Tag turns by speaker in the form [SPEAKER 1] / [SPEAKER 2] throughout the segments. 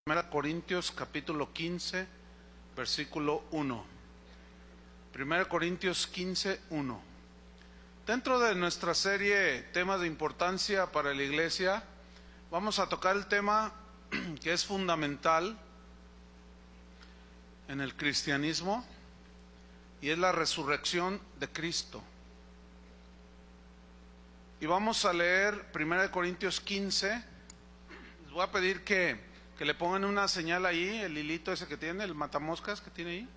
[SPEAKER 1] 1 Corintios capítulo 15, versículo 1. 1 Corintios 15, 1. Dentro de nuestra serie Temas de Importancia para la Iglesia, vamos a tocar el tema que es fundamental en el cristianismo, y es la resurrección de Cristo. Y vamos a leer 1 Corintios 15. Les voy a pedir que le pongan una señal ahí, el hilito ese que tiene, el matamoscas que tiene ahí,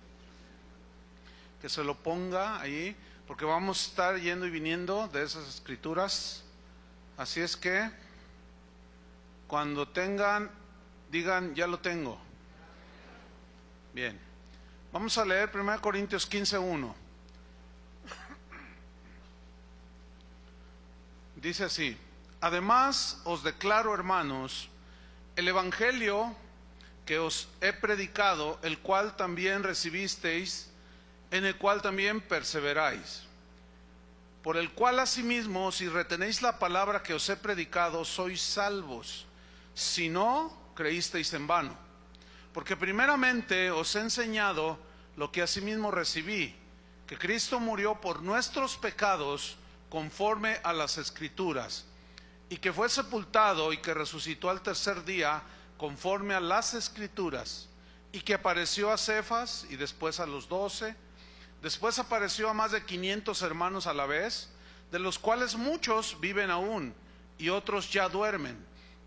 [SPEAKER 1] que se lo ponga ahí, porque vamos a estar yendo y viniendo de esas escrituras. Así es que cuando tengan, digan, ya lo tengo. Bien, vamos a leer 1 Corintios 15, 1. Dice así: además os declaro, hermanos, el evangelio que os he predicado, el cual también recibisteis, en el cual también perseveráis, por el cual asimismo, si retenéis la palabra que os he predicado, sois salvos, si no creísteis en vano. Porque primeramente os he enseñado lo que asimismo recibí, que Cristo murió por nuestros pecados conforme a las Escrituras, y que fue sepultado y que resucitó al tercer día conforme a las Escrituras, y que apareció a Cefas y después a los 12, después apareció a más de 500 hermanos a la vez, de los cuales muchos viven aún y otros ya duermen.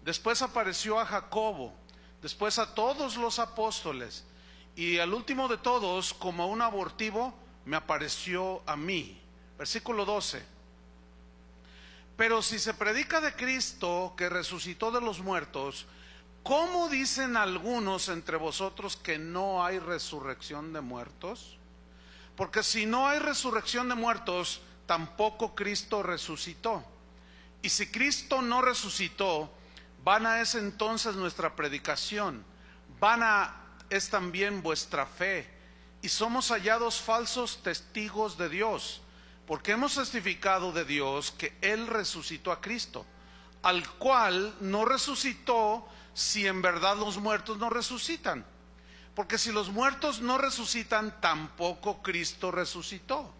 [SPEAKER 1] Después apareció a Jacobo, después a todos los apóstoles, y al último de todos, como a un abortivo, me apareció a mí. Versículo 12. Pero si se predica de Cristo que resucitó de los muertos, ¿cómo dicen algunos entre vosotros que no hay resurrección de muertos? Porque si no hay resurrección de muertos, tampoco Cristo resucitó. Y si Cristo no resucitó, vana es entonces nuestra predicación, vana es también vuestra fe, y somos hallados falsos testigos de Dios, porque hemos testificado de Dios que Él resucitó a Cristo, al cual no resucitó si en verdad los muertos no resucitan. Porque si los muertos no resucitan, tampoco Cristo resucitó.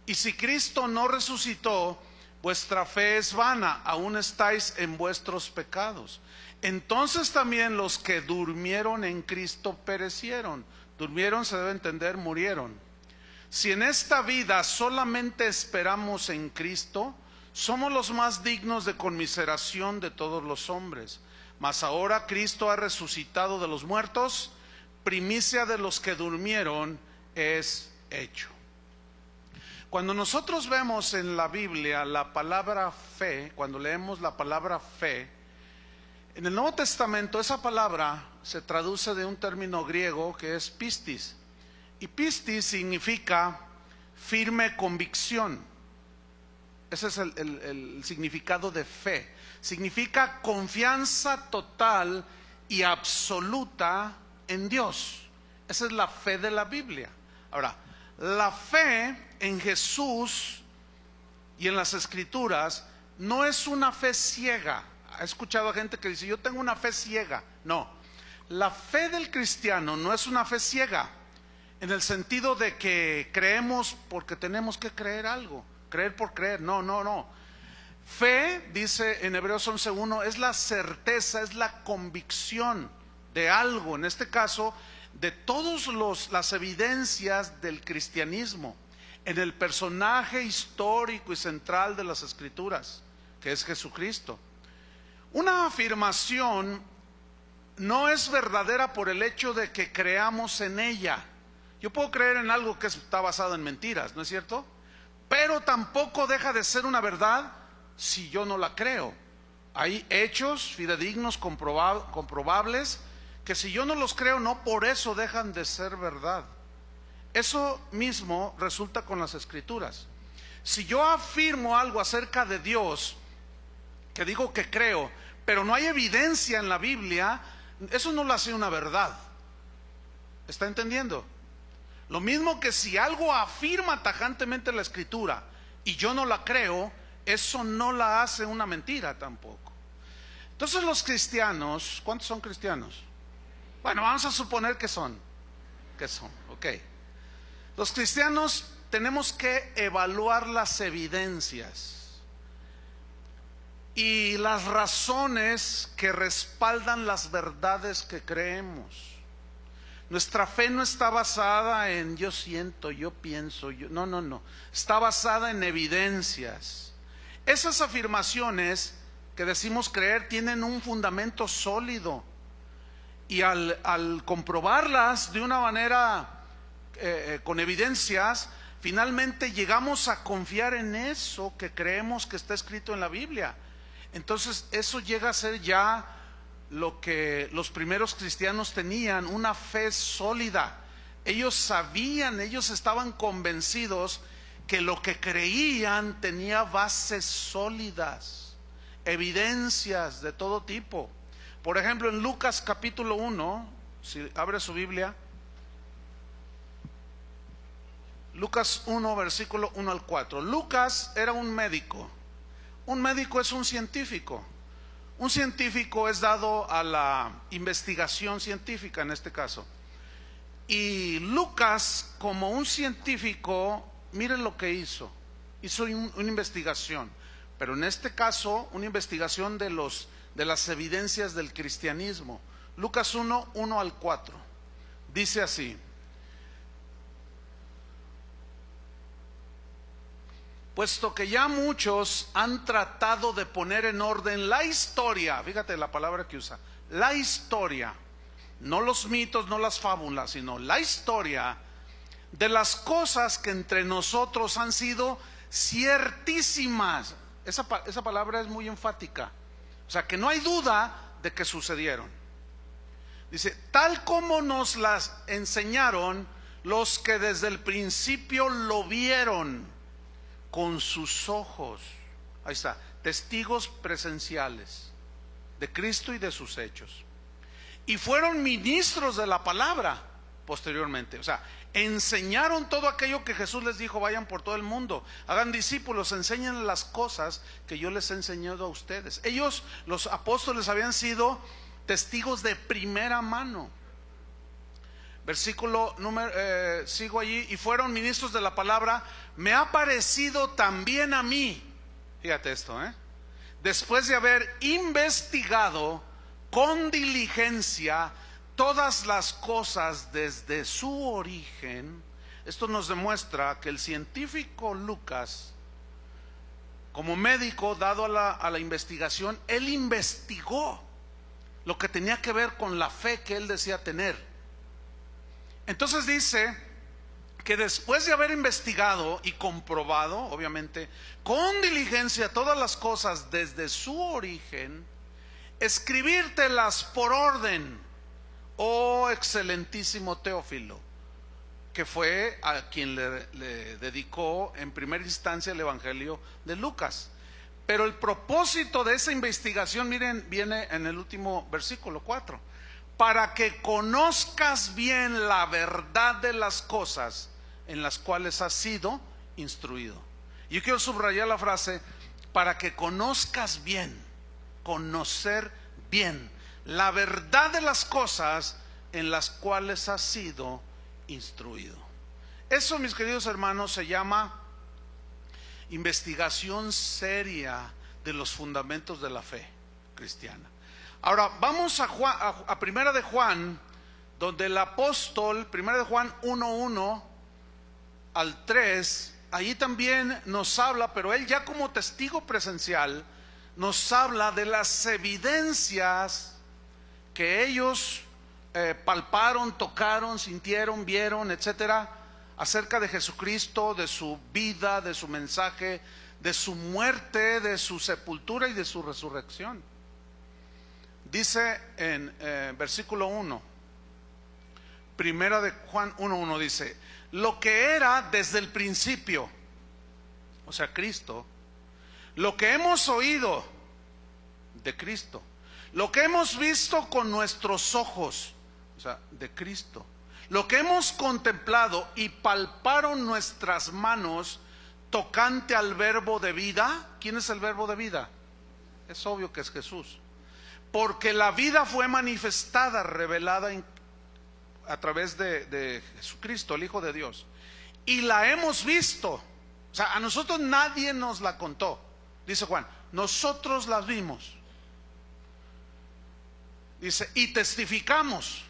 [SPEAKER 1] Y si Cristo no resucitó, vuestra fe es vana, aún estáis en vuestros pecados. Entonces también los que durmieron en Cristo perecieron. Durmieron, se debe entender, murieron. Si en esta vida solamente esperamos en Cristo, somos los más dignos de conmiseración de todos los hombres. Mas ahora Cristo ha resucitado de los muertos, primicia de los que durmieron es hecho. Cuando nosotros vemos en la Biblia la palabra fe, cuando leemos la palabra fe, en el Nuevo Testamento esa palabra se traduce de un término griego que es pistis. Y pistis significa firme convicción. Ese es el significado de fe. Significa confianza total y absoluta en Dios. Esa es la fe de la Biblia. Ahora, la fe en Jesús y en las Escrituras no es una fe ciega. ¿Ha escuchado a gente que dice, yo tengo una fe ciega? No, la fe del cristiano no es una fe ciega, en el sentido de que creemos porque tenemos que creer algo, creer por creer. No. Fe, dice en Hebreos 11:1, es la certeza, es la convicción de algo, en este caso, de todas las evidencias del cristianismo, en el personaje histórico y central de las Escrituras, que es Jesucristo. Una afirmación no es verdadera por el hecho de que creamos en ella. Yo puedo creer en algo que está basado en mentiras, ¿no es cierto? Pero tampoco deja de ser una verdad si yo no la creo. Hay hechos fidedignos, comprobables, que si yo no los creo, no por eso dejan de ser verdad. Eso mismo resulta con las Escrituras. Si yo afirmo algo acerca de Dios, que digo que creo, pero no hay evidencia en la Biblia, eso no lo hace una verdad. ¿Está entendiendo? Lo mismo que si algo afirma tajantemente la Escritura y yo no la creo, eso no la hace una mentira tampoco. Entonces los cristianos, ¿cuántos son cristianos? Bueno, vamos a suponer que son, ok. Los cristianos tenemos que evaluar las evidencias y las razones que respaldan las verdades que creemos. Nuestra fe no está basada en yo siento, yo pienso, no. Está basada en evidencias. Esas afirmaciones que decimos creer tienen un fundamento sólido. Y al comprobarlas de una manera con evidencias, finalmente llegamos a confiar en eso que creemos que está escrito en la Biblia. Entonces eso llega a ser ya lo que los primeros cristianos tenían, una fe sólida. Ellos sabían, ellos estaban convencidos que lo que creían tenía bases sólidas, evidencias de todo tipo. Por ejemplo, en Lucas capítulo 1, si abre su Biblia, Lucas 1, versículo 1 al 4. Lucas era un médico. Un médico es un científico. Un científico es dado a la investigación científica en este caso. Y Lucas, como un científico, miren lo que hizo. Hizo una investigación, pero en este caso una investigación de las evidencias del cristianismo. Lucas 1, 1 al 4. Dice así: puesto que ya muchos han tratado de poner en orden la historia, fíjate la palabra que usa, la historia, no los mitos, no las fábulas, sino la historia de las cosas que entre nosotros han sido ciertísimas. Esa palabra es muy enfática. O sea, que no hay duda de que sucedieron. Dice, tal como nos las enseñaron los que desde el principio lo vieron con sus ojos. Ahí está, testigos presenciales de Cristo y de sus hechos. Y fueron ministros de la palabra posteriormente. O sea, enseñaron todo aquello que Jesús les dijo: vayan por todo el mundo, hagan discípulos, enseñen las cosas que yo les he enseñado a ustedes. Ellos, los apóstoles, habían sido testigos de primera mano. Versículo sigo allí. Y fueron ministros de la palabra. Me ha parecido también a mí, fíjate esto, después de haber investigado con diligencia todas las cosas desde su origen. Esto nos demuestra que el científico Lucas, como médico dado a la investigación, él investigó lo que tenía que ver con la fe que él decía tener. Entonces dice que después de haber investigado y comprobado, obviamente, con diligencia todas las cosas desde su origen, escribírtelas por orden, oh excelentísimo Teófilo, que fue a quien le dedicó en primera instancia el Evangelio de Lucas. Pero el propósito de esa investigación, miren, viene en el último versículo 4: para que conozcas bien la verdad de las cosas en las cuales has sido instruido. Yo quiero subrayar la frase: para que conozcas bien, conocer bien la verdad de las cosas en las cuales has sido instruido. Eso, mis queridos hermanos, se llama investigación seria de los fundamentos de la fe cristiana. Ahora vamos a Primera de Juan, donde el apóstol, Primera de Juan 1:1 al 3, allí también nos habla, pero él ya como testigo presencial nos habla de las evidencias que ellos palparon, tocaron, sintieron, vieron, etcétera, acerca de Jesucristo, de su vida, de su mensaje, de su muerte, de su sepultura y de su resurrección. Dice en versículo 1, Primera de Juan 1:1, dice: lo que era desde el principio, o sea, Cristo, lo que hemos oído de Cristo, lo que hemos visto con nuestros ojos, o sea, de Cristo, lo que hemos contemplado y palparon nuestras manos tocante al verbo de vida. ¿Quién es el verbo de vida? Es obvio que es Jesús. porque la vida fue manifestada, revelada a través de Jesucristo, el Hijo de Dios, y la hemos visto. O sea, a nosotros nadie nos la contó, dice Juan, nosotros la vimos. Dice, y testificamos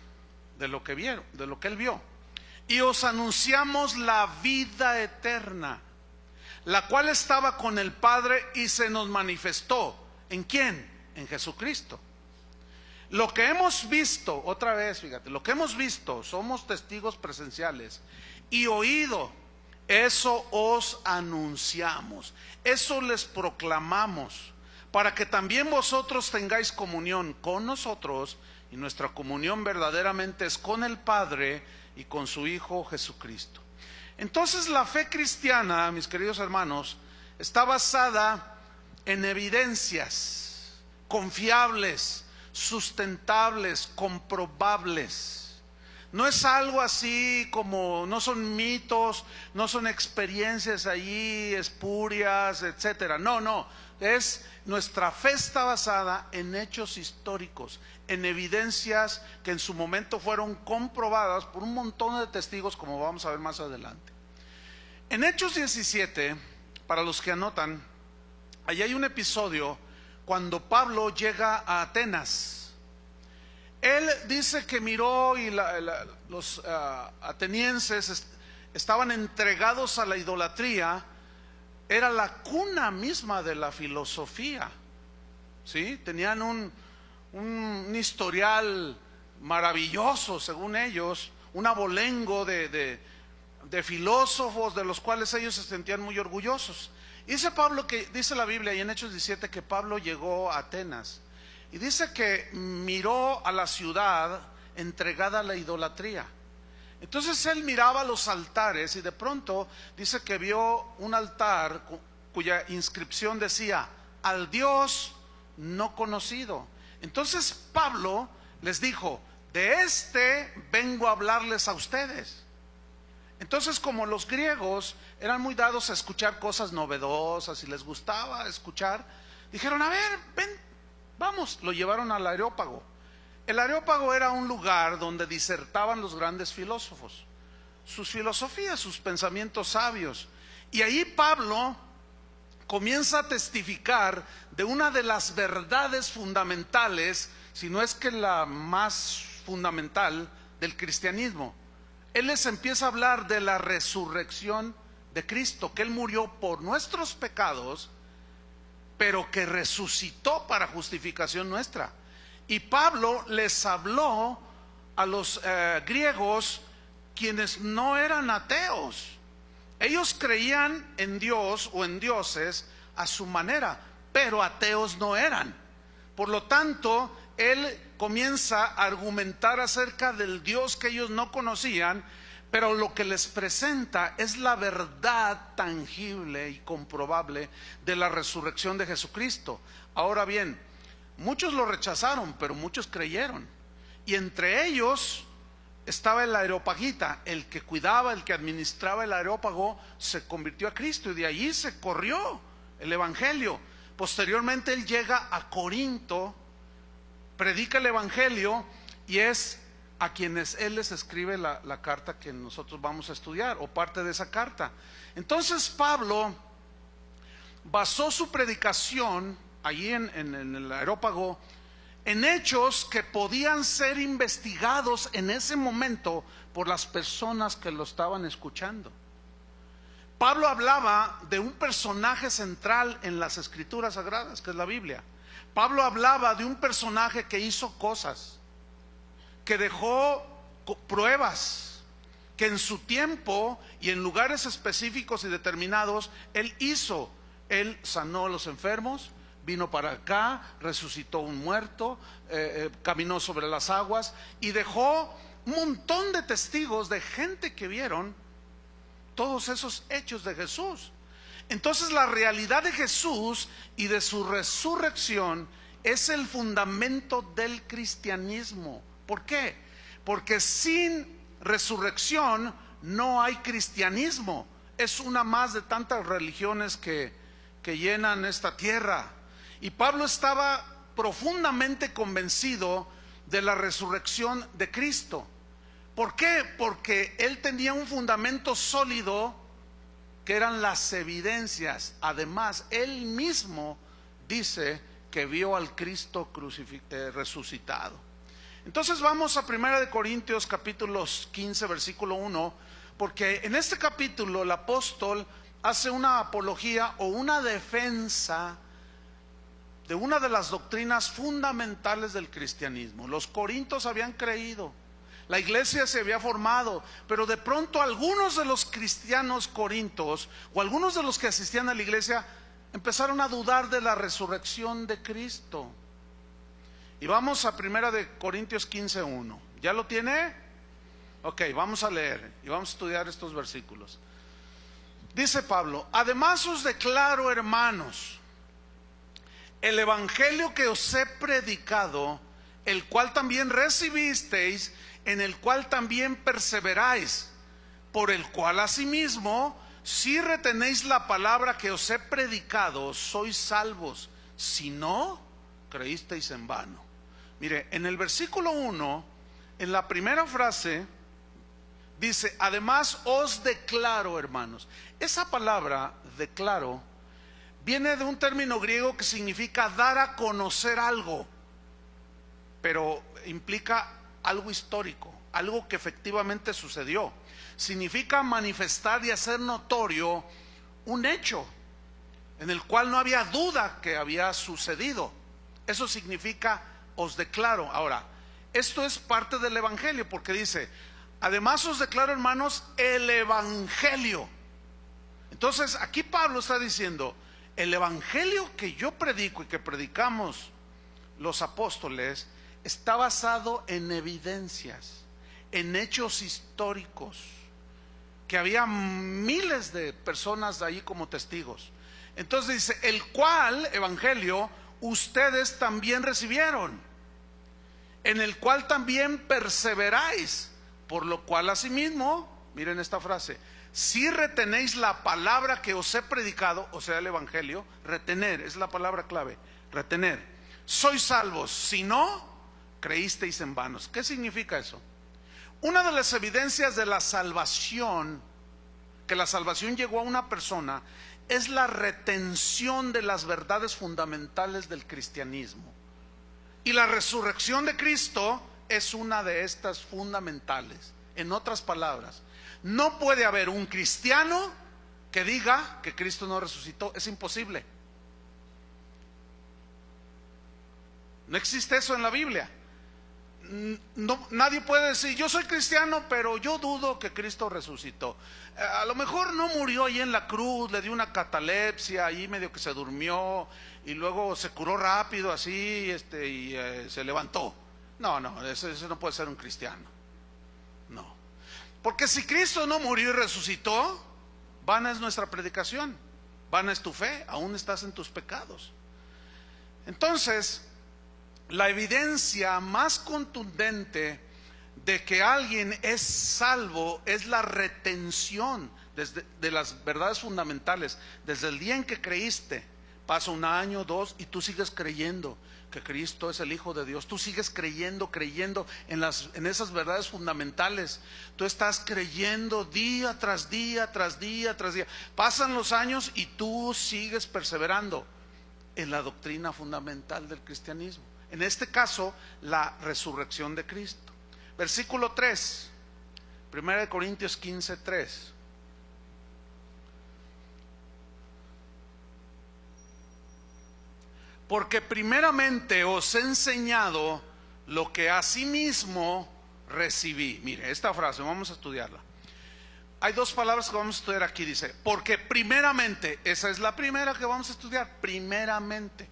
[SPEAKER 1] de lo que vieron, de lo que él vio, y os anunciamos la vida eterna, la cual estaba con el Padre y se nos manifestó. ¿En quién? En Jesucristo. Lo que hemos visto, otra vez, fíjate, lo que hemos visto, somos testigos presenciales, y oído, eso os anunciamos, eso les proclamamos, para que también vosotros tengáis comunión con nosotros, y nuestra comunión verdaderamente es con el Padre y con su Hijo Jesucristo. Entonces la fe cristiana, mis queridos hermanos, está basada en evidencias confiables, sustentables, comprobables. No es algo así como, no son mitos, no son experiencias allí espurias, etcétera. No, es nuestra fe está basada en hechos históricos, en evidencias que en su momento fueron comprobadas por un montón de testigos, como vamos a ver más adelante. En Hechos 17, para los que anotan, allí hay un episodio cuando Pablo llega a Atenas. Él dice que miró y los atenienses estaban entregados a la idolatría. Era la cuna misma de la filosofía, ¿sí? Tenían un historial maravilloso, según ellos, un abolengo de filósofos de los cuales ellos se sentían muy orgullosos. Dice Pablo que, dice la Biblia y en Hechos 17 que Pablo llegó a Atenas y dice que miró a la ciudad entregada a la idolatría. Entonces él miraba los altares y de pronto dice que vio un altar cuya inscripción decía, al Dios no conocido. Entonces Pablo les dijo, de este vengo a hablarles a ustedes. Entonces, como los griegos eran muy dados a escuchar cosas novedosas y les gustaba escuchar, dijeron, a ver, ven, vamos, lo llevaron al Areópago. El Areópago era un lugar donde disertaban los grandes filósofos, sus filosofías, sus pensamientos sabios. Y ahí Pablo comienza a testificar de una de las verdades fundamentales, si no es que la más fundamental del cristianismo. Él les empieza a hablar de la resurrección de Cristo, que Él murió por nuestros pecados, pero que resucitó para justificación nuestra. Y Pablo les habló a los griegos, quienes no eran ateos. Ellos creían en Dios o en dioses a su manera, pero ateos no eran. Por lo tanto, él comienza a argumentar acerca del Dios que ellos no conocían, pero lo que les presenta es la verdad tangible y comprobable de la resurrección de Jesucristo. Ahora bien, muchos lo rechazaron, pero muchos creyeron. Y entre ellos estaba el areopagita, el que cuidaba, el que administraba el areópago, se convirtió a Cristo y de allí se corrió el evangelio. Posteriormente él llega a Corinto, predica el evangelio y es a quienes él les escribe la carta que nosotros vamos a estudiar, o parte de esa carta. Entonces Pablo basó su predicación allí en el Areópago en hechos que podían ser investigados en ese momento por las personas que lo estaban escuchando. Pablo hablaba de un personaje central en las escrituras sagradas, que es la Biblia. Pablo hablaba de un personaje que hizo cosas, que dejó pruebas, que en su tiempo y en lugares específicos y determinados él hizo. Él sanó a los enfermos, vino para acá, resucitó un muerto, caminó sobre las aguas y dejó un montón de testigos de gente que vieron todos esos hechos de Jesús. Entonces la realidad de Jesús y de su resurrección es el fundamento del cristianismo. ¿Por qué? Porque sin resurrección no hay cristianismo. Es una más de tantas religiones que llenan esta tierra. Y Pablo estaba profundamente convencido de la resurrección de Cristo. ¿Por qué? Porque él tenía un fundamento sólido que eran las evidencias. Además, él mismo dice que vio al Cristo resucitado. Entonces vamos a 1 Corintios capítulo 15 versículo 1, porque en este capítulo el apóstol hace una apología o una defensa de una de las doctrinas fundamentales del cristianismo. Los corintios habían creído, la iglesia se había formado, pero de pronto algunos de los cristianos corintios o algunos de los que asistían a la iglesia empezaron a dudar de la resurrección de Cristo. Y vamos a 1 Corintios 15:1. ¿Ya lo tiene? Ok, vamos a leer y vamos a estudiar estos versículos. Dice Pablo: además os declaro, hermanos, el evangelio que os he predicado, el cual también recibisteis, en el cual también perseveráis, por el cual asimismo, si retenéis la palabra que os he predicado, sois salvos. Si no, creísteis en vano. Mire, en el versículo 1, en la primera frase, dice: además os declaro, hermanos. Esa palabra, declaro, viene de un término griego que significa dar a conocer algo, pero implica algo histórico, algo que efectivamente sucedió. Significa manifestar y hacer notorio un hecho en el cual no había duda que había sucedido. Eso significa os declaro. Ahora, esto es parte del evangelio, porque dice: además os declaro, hermanos, el evangelio. Entonces aquí Pablo está diciendo: el evangelio que yo predico y que predicamos los apóstoles está basado en evidencias, en hechos históricos, que había miles de personas ahí como testigos. Entonces dice: el cual evangelio ustedes también recibieron, en el cual también perseveráis, por lo cual asimismo, miren esta frase, si retenéis la palabra que os he predicado, o sea, el evangelio, retener, es la palabra clave, retener, sois salvos. Si no, creísteis en vanos. ¿Qué significa eso? Una de las evidencias de la salvación, que la salvación llegó a una persona, es la retención de las verdades fundamentales del cristianismo. Y la resurrección de Cristo es una de estas fundamentales. En otras palabras, no puede haber un cristiano que diga que Cristo no resucitó. Es imposible. No existe eso en la Biblia. No, nadie puede decir: yo soy cristiano, pero yo dudo que Cristo resucitó. A lo mejor no murió ahí en la cruz, le dio una catalepsia, ahí medio que se durmió y luego se curó rápido así, y se levantó. No, ese no puede ser un cristiano. No, porque si Cristo no murió y resucitó, vana es nuestra predicación, vana es tu fe, aún estás en tus pecados. Entonces, la evidencia más contundente de que alguien es salvo es la retención de las verdades fundamentales. Desde el día en que creíste, pasa un año, 2, y tú sigues creyendo que Cristo es el Hijo de Dios. Tú sigues creyendo en esas verdades fundamentales. Tú estás creyendo día tras día, tras día, tras día. Pasan los años y tú sigues perseverando en la doctrina fundamental del cristianismo. En este caso, la resurrección de Cristo. Versículo 3, 1 Corintios 15:3. Porque primeramente os he enseñado lo que asimismo recibí. Mire, esta frase, vamos a estudiarla. Hay dos palabras que vamos a estudiar aquí. Dice: porque primeramente, esa es la primera que vamos a estudiar, primeramente.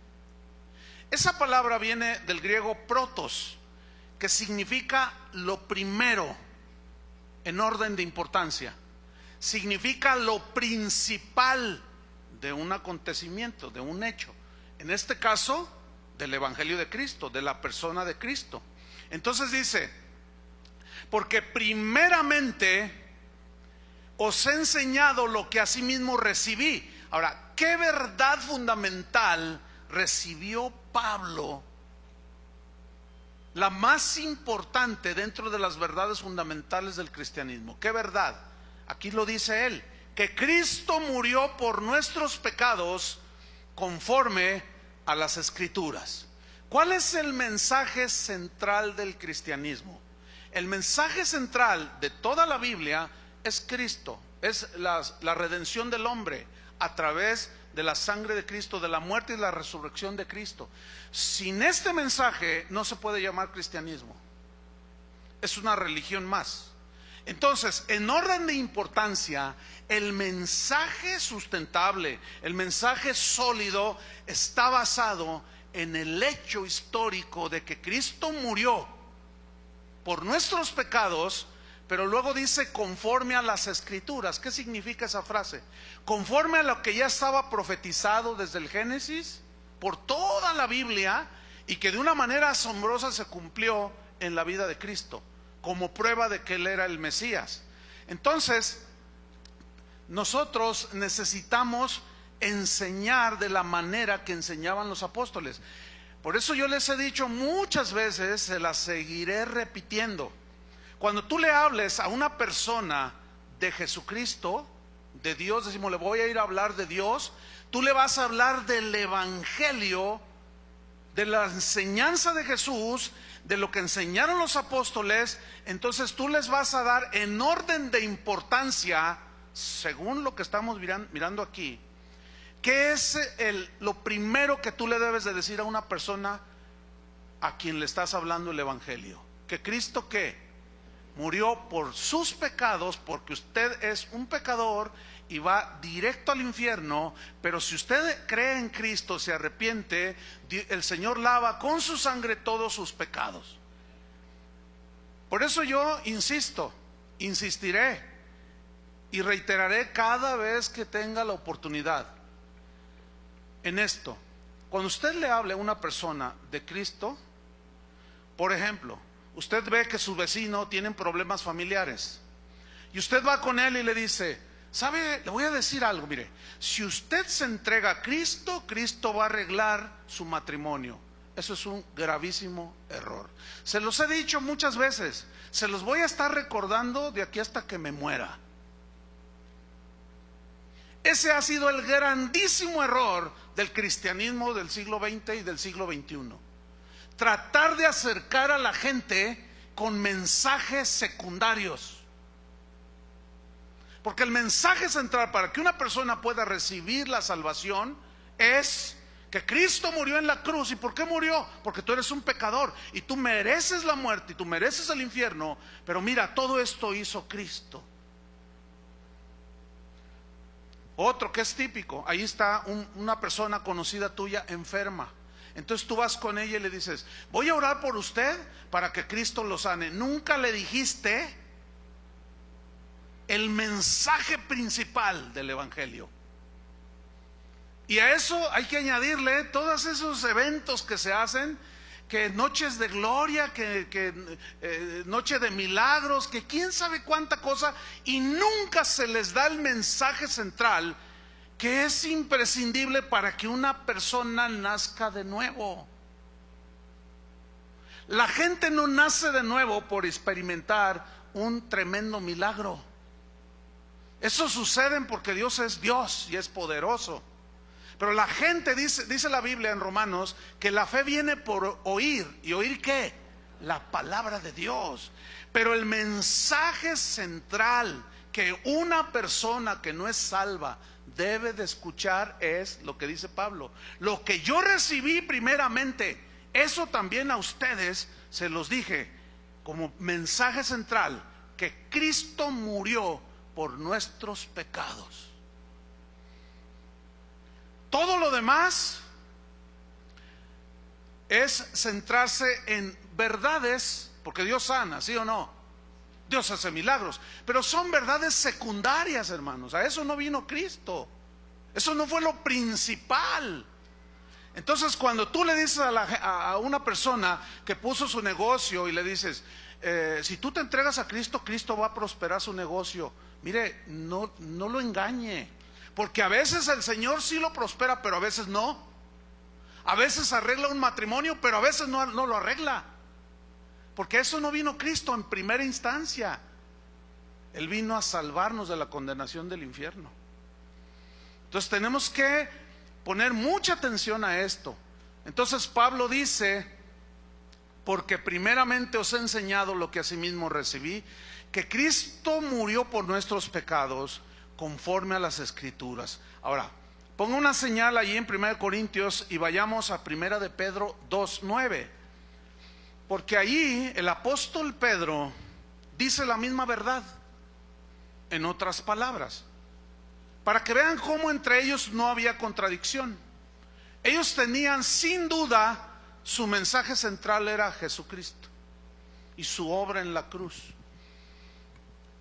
[SPEAKER 1] Esa palabra viene del griego protos, que significa lo primero en orden de importancia. Significa lo principal de un acontecimiento, de un hecho. En este caso, del evangelio de Cristo, de la persona de Cristo. Entonces dice: porque primeramente os he enseñado lo que asimismo recibí. Ahora, ¿qué verdad fundamental recibió Pablo la más importante dentro de las verdades fundamentales del cristianismo. ¿Qué verdad? Aquí lo dice él, que Cristo murió por nuestros pecados conforme a las Escrituras. ¿Cuál es el mensaje central del cristianismo? El mensaje central de toda la Biblia es Cristo, es la redención del hombre a través de la sangre de Cristo, de la muerte y la resurrección de Cristo. Sin este mensaje no se puede llamar cristianismo, es una religión más. Entonces, en orden de importancia, el mensaje sustentable, el mensaje sólido, está basado en el hecho histórico de que Cristo murió por nuestros pecados, pero luego dice conforme a las Escrituras. ¿Qué significa esa frase? Conforme a lo que ya estaba profetizado desde el Génesis por toda la Biblia, y que de una manera asombrosa se cumplió en la vida de Cristo, como prueba de que Él era el Mesías. Entonces, nosotros necesitamos enseñar de la manera que enseñaban los apóstoles. Por eso yo les he dicho muchas veces, se las seguiré repitiendo. Cuando tú le hables a una persona de Jesucristo, de Dios, decimos, le voy a ir a hablar de Dios, tú le vas a hablar del Evangelio, de la enseñanza de Jesús, de lo que enseñaron los apóstoles. Entonces tú les vas a dar en orden de importancia, según lo que estamos mirando aquí, ¿qué es lo primero que tú le debes de decir a una persona a quien le estás hablando el Evangelio? Que Cristo, ¿qué? Murió por sus pecados, porque usted es un pecador y va directo al infierno. Pero si usted cree en Cristo, se arrepiente, el Señor lava con su sangre todos sus pecados. Por eso yo insisto, insistiré y reiteraré cada vez que tenga la oportunidad en esto. Cuando usted le hable a una persona de Cristo, por ejemplo, usted ve que su vecino tiene problemas familiares y usted va con él y le dice, ¿sabe? Le voy a decir algo, mire, si usted se entrega a Cristo, Cristo va a arreglar su matrimonio. Eso es un gravísimo error. Se los he dicho muchas veces, se los voy a estar recordando de aquí hasta que me muera. Ese ha sido el grandísimo error del cristianismo del siglo XX y del siglo XXI. Tratar de acercar a la gente con mensajes secundarios. Porque el mensaje central para que una persona pueda recibir la salvación es que Cristo murió en la cruz. ¿Y por qué murió? Porque tú eres un pecador y tú mereces la muerte y tú mereces el infierno. Pero mira, todo esto hizo Cristo. Otro que es típico, ahí está una persona conocida tuya enferma. Entonces tú vas con ella y le dices, voy a orar por usted para que Cristo lo sane. Nunca le dijiste el mensaje principal del Evangelio. Y a eso hay que añadirle todos esos eventos que se hacen, que noches de gloria, que noche de milagros, que quién sabe cuánta cosa, y nunca se les da el mensaje central que es imprescindible para que una persona nazca de nuevo. La gente no nace de nuevo por experimentar un tremendo milagro. Eso sucede porque Dios es Dios y es poderoso. Pero la gente, dice la Biblia en Romanos, que la fe viene por oír. ¿Y oír qué? La palabra de Dios. Pero el mensaje central que una persona que no es salva debe de escuchar es lo que dice Pablo. Lo que yo recibí primeramente, eso también a ustedes se los dije como mensaje central, que Cristo murió por nuestros pecados. Todo lo demás es centrarse en verdades, porque Dios sana, ¿sí o no? Dios hace milagros, pero son verdades secundarias, hermanos. A eso no vino Cristo. Eso no fue lo principal. Entonces, cuando tú le dices a una persona que puso su negocio y le dices, si tú te entregas a Cristo, Cristo va a prosperar su negocio. Mire, no lo engañe. Porque a veces el Señor sí lo prospera, pero a veces no. A veces arregla un matrimonio, pero a veces no lo arregla. Porque eso no vino Cristo en primera instancia. Él vino a salvarnos de la condenación del infierno. Entonces tenemos que poner mucha atención a esto. Entonces Pablo dice: porque primeramente os he enseñado lo que asimismo recibí, que Cristo murió por nuestros pecados conforme a las Escrituras. Ahora, ponga una señal allí en 1 Corintios y vayamos a 1 de Pedro 2:9. Porque allí el apóstol Pedro dice la misma verdad, en otras palabras, para que vean cómo entre ellos no había contradicción. Ellos tenían sin duda, su mensaje central era Jesucristo y su obra en la cruz.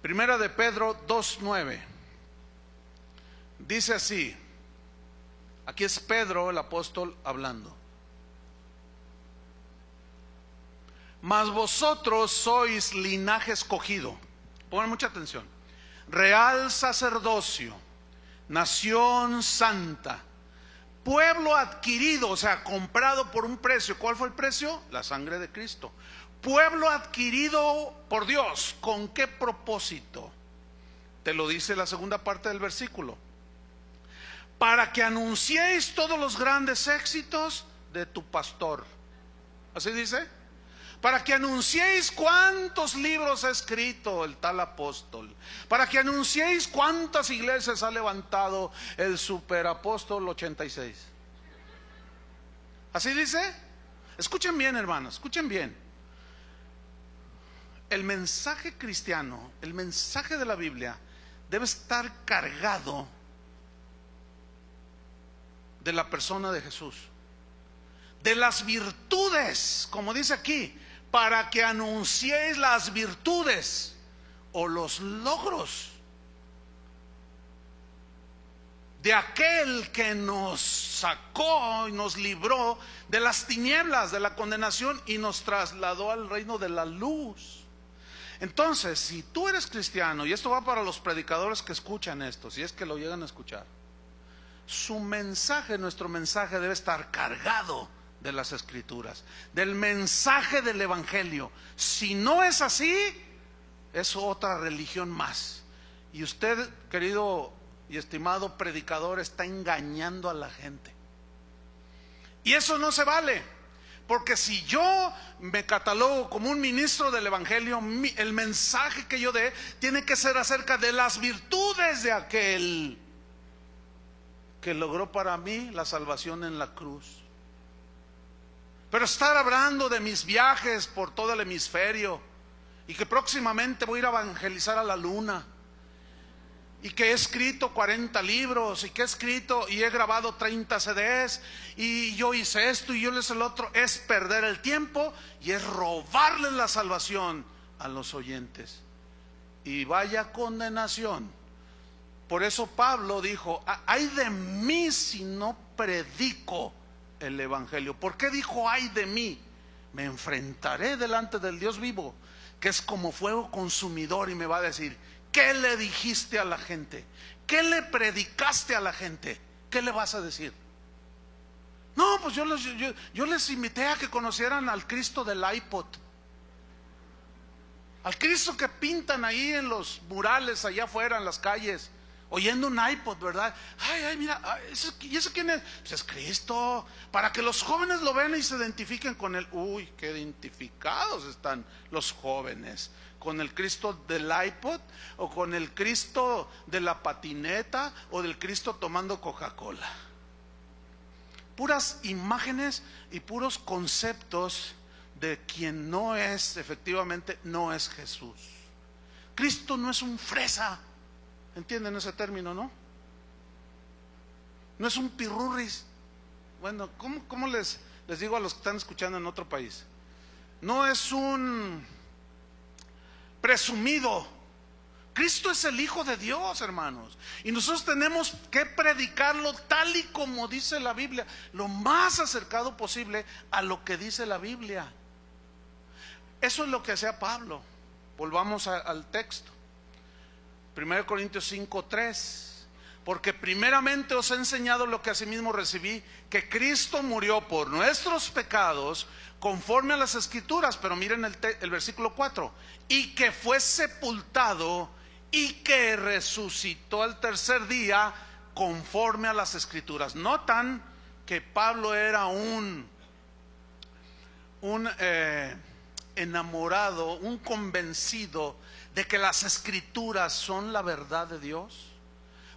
[SPEAKER 1] Primera de Pedro 2:9 dice así. Aquí es Pedro el apóstol hablando: mas vosotros sois linaje escogido, pongan mucha atención, real sacerdocio, nación santa, pueblo adquirido, o sea, comprado por un precio. ¿Cuál fue el precio? La sangre de Cristo. Pueblo adquirido por Dios. ¿Con qué propósito? Te lo dice la segunda parte del versículo: para que anunciéis todos los grandes éxitos de tu pastor. ¿Así dice? Para que anunciéis cuántos libros ha escrito el tal apóstol, para que anunciéis cuántas iglesias ha levantado el superapóstol 86. ¿Así dice? Escuchen bien, hermanos, escuchen bien. El mensaje cristiano, el mensaje de la Biblia, debe estar cargado de la persona de Jesús, de las virtudes, como dice aquí, para que anunciéis las virtudes o los logros de aquel que nos sacó y nos libró de las tinieblas, de la condenación, y nos trasladó al reino de la luz. Entonces, si tú eres cristiano, y esto va para los predicadores que escuchan esto, si es que lo llegan a escuchar, su mensaje, nuestro mensaje, debe estar cargado de las Escrituras, del mensaje del Evangelio. Si no es así, es otra religión más. Y usted, querido y estimado predicador, está engañando a la gente. Y eso no se vale, porque si yo me catalogo como un ministro del Evangelio, el mensaje que yo dé tiene que ser acerca de las virtudes de aquel que logró para mí la salvación en la cruz. Pero estar hablando de mis viajes por todo el hemisferio, y que próximamente voy a ir a evangelizar a la luna, y que he escrito 40 libros, y que he escrito y he grabado 30 CDs, y yo hice esto y yo hice el otro, es perder el tiempo y es robarle la salvación a los oyentes. Y vaya condenación. Por eso Pablo dijo: ay de mí si no predico el Evangelio. ¿Por qué dijo ay de mí? Me enfrentaré delante del Dios vivo, que es como fuego consumidor, y me va a decir: ¿qué le dijiste a la gente? ¿Qué le predicaste a la gente? ¿Qué le vas a decir? No, pues yo les invité a que conocieran al Cristo del iPod, al Cristo que pintan ahí en los murales allá afuera en las calles, oyendo un iPod, ¿verdad? Ay, mira, ¿y ese quién es? Pues es Cristo, para que los jóvenes lo vean y se identifiquen con él. Uy, qué identificados están los jóvenes con el Cristo del iPod, o con el Cristo de la patineta, o del Cristo tomando Coca-Cola. Puras imágenes y puros conceptos de quien no es, efectivamente, no es Jesús. Cristo no es un fresa. ¿Entienden ese término, no? No es un pirurris. Bueno, ¿cómo les digo a los que están escuchando en otro país? No es un presumido. Cristo es el Hijo de Dios, hermanos. Y nosotros tenemos que predicarlo tal y como dice la Biblia, lo más acercado posible a lo que dice la Biblia. Eso es lo que hacía Pablo. Volvamos al texto. 1 Corintios 5:3. Porque primeramente os he enseñado lo que asimismo recibí, que Cristo murió por nuestros pecados conforme a las Escrituras. Pero miren el versículo 4. Y que fue sepultado y que resucitó al tercer día conforme a las Escrituras. Notan que Pablo era un enamorado, un convencido de que las Escrituras son la verdad de Dios.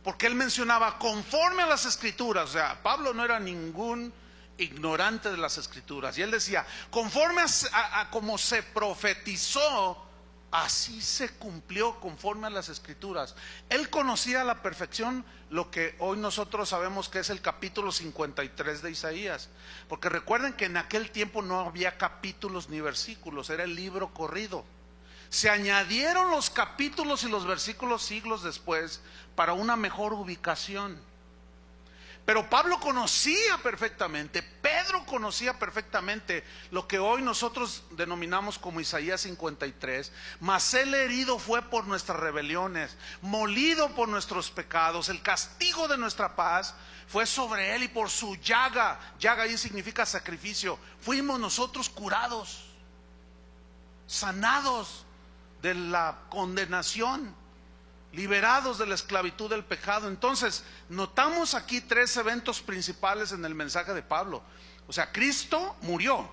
[SPEAKER 1] Porque él mencionaba conforme a las Escrituras. O sea, Pablo no era ningún ignorante de las Escrituras. Y él decía, conforme a como se profetizó, así se cumplió conforme a las Escrituras. Él conocía a la perfección lo que hoy nosotros sabemos que es el capítulo 53 de Isaías. Porque recuerden que en aquel tiempo no había capítulos ni versículos, era el libro corrido. Se añadieron los capítulos y los versículos siglos después para una mejor ubicación. Pero Pablo conocía perfectamente, Pedro conocía perfectamente lo que hoy nosotros denominamos como Isaías 53. Mas él herido fue por nuestras rebeliones, molido por nuestros pecados. El castigo de nuestra paz fue sobre él y por su llaga, llaga ahí significa sacrificio, fuimos nosotros curados, sanados de la condenación, liberados de la esclavitud del pecado. Entonces, notamos aquí tres eventos principales en el mensaje de Pablo. O sea, Cristo murió,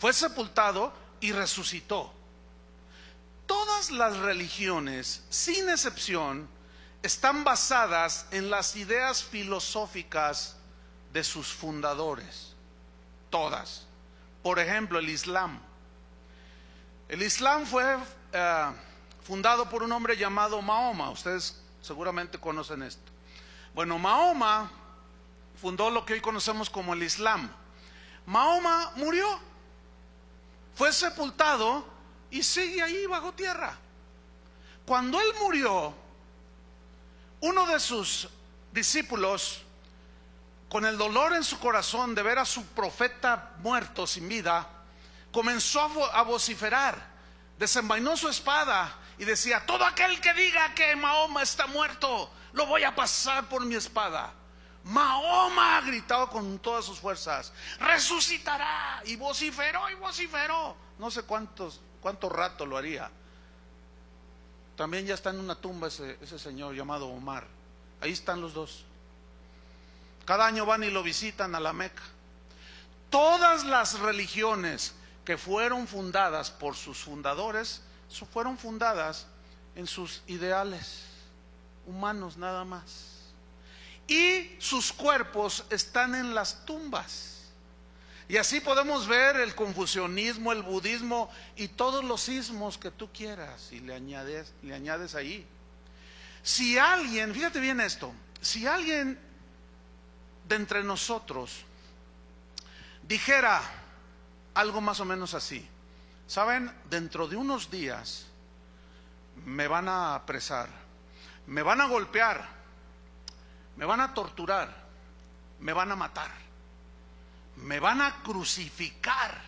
[SPEAKER 1] fue sepultado y resucitó. Todas las religiones, sin excepción, están basadas en las ideas filosóficas de sus fundadores. Todas. Por ejemplo, el Islam. El Islam fue fundado por un hombre llamado Mahoma. Ustedes seguramente conocen esto. Bueno, Mahoma fundó lo que hoy conocemos como el Islam. Mahoma murió, fue sepultado y sigue ahí bajo tierra. Cuando él murió, uno de sus discípulos, con el dolor en su corazón de ver a su profeta muerto sin vida, comenzó a vociferar, desenvainó su espada y decía: todo aquel que diga que Mahoma está muerto, lo voy a pasar por mi espada. Mahoma, gritaba con todas sus fuerzas, resucitará. Y vociferó y vociferó. No sé cuánto rato lo haría. También ya está en una tumba ese señor llamado Omar. Ahí están los dos. Cada año van y lo visitan a la Meca. Todas las religiones que fueron fundadas por sus fundadores fueron fundadas en sus ideales humanos nada más. Y sus cuerpos están en las tumbas. Y así podemos ver el confucianismo, el budismo y todos los ismos que tú quieras, y le añades ahí. Si alguien, fíjate bien esto, si alguien de entre nosotros dijera algo más o menos así: saben, dentro de unos días me van a apresar, me van a golpear, me van a torturar, me van a matar, me van a crucificar,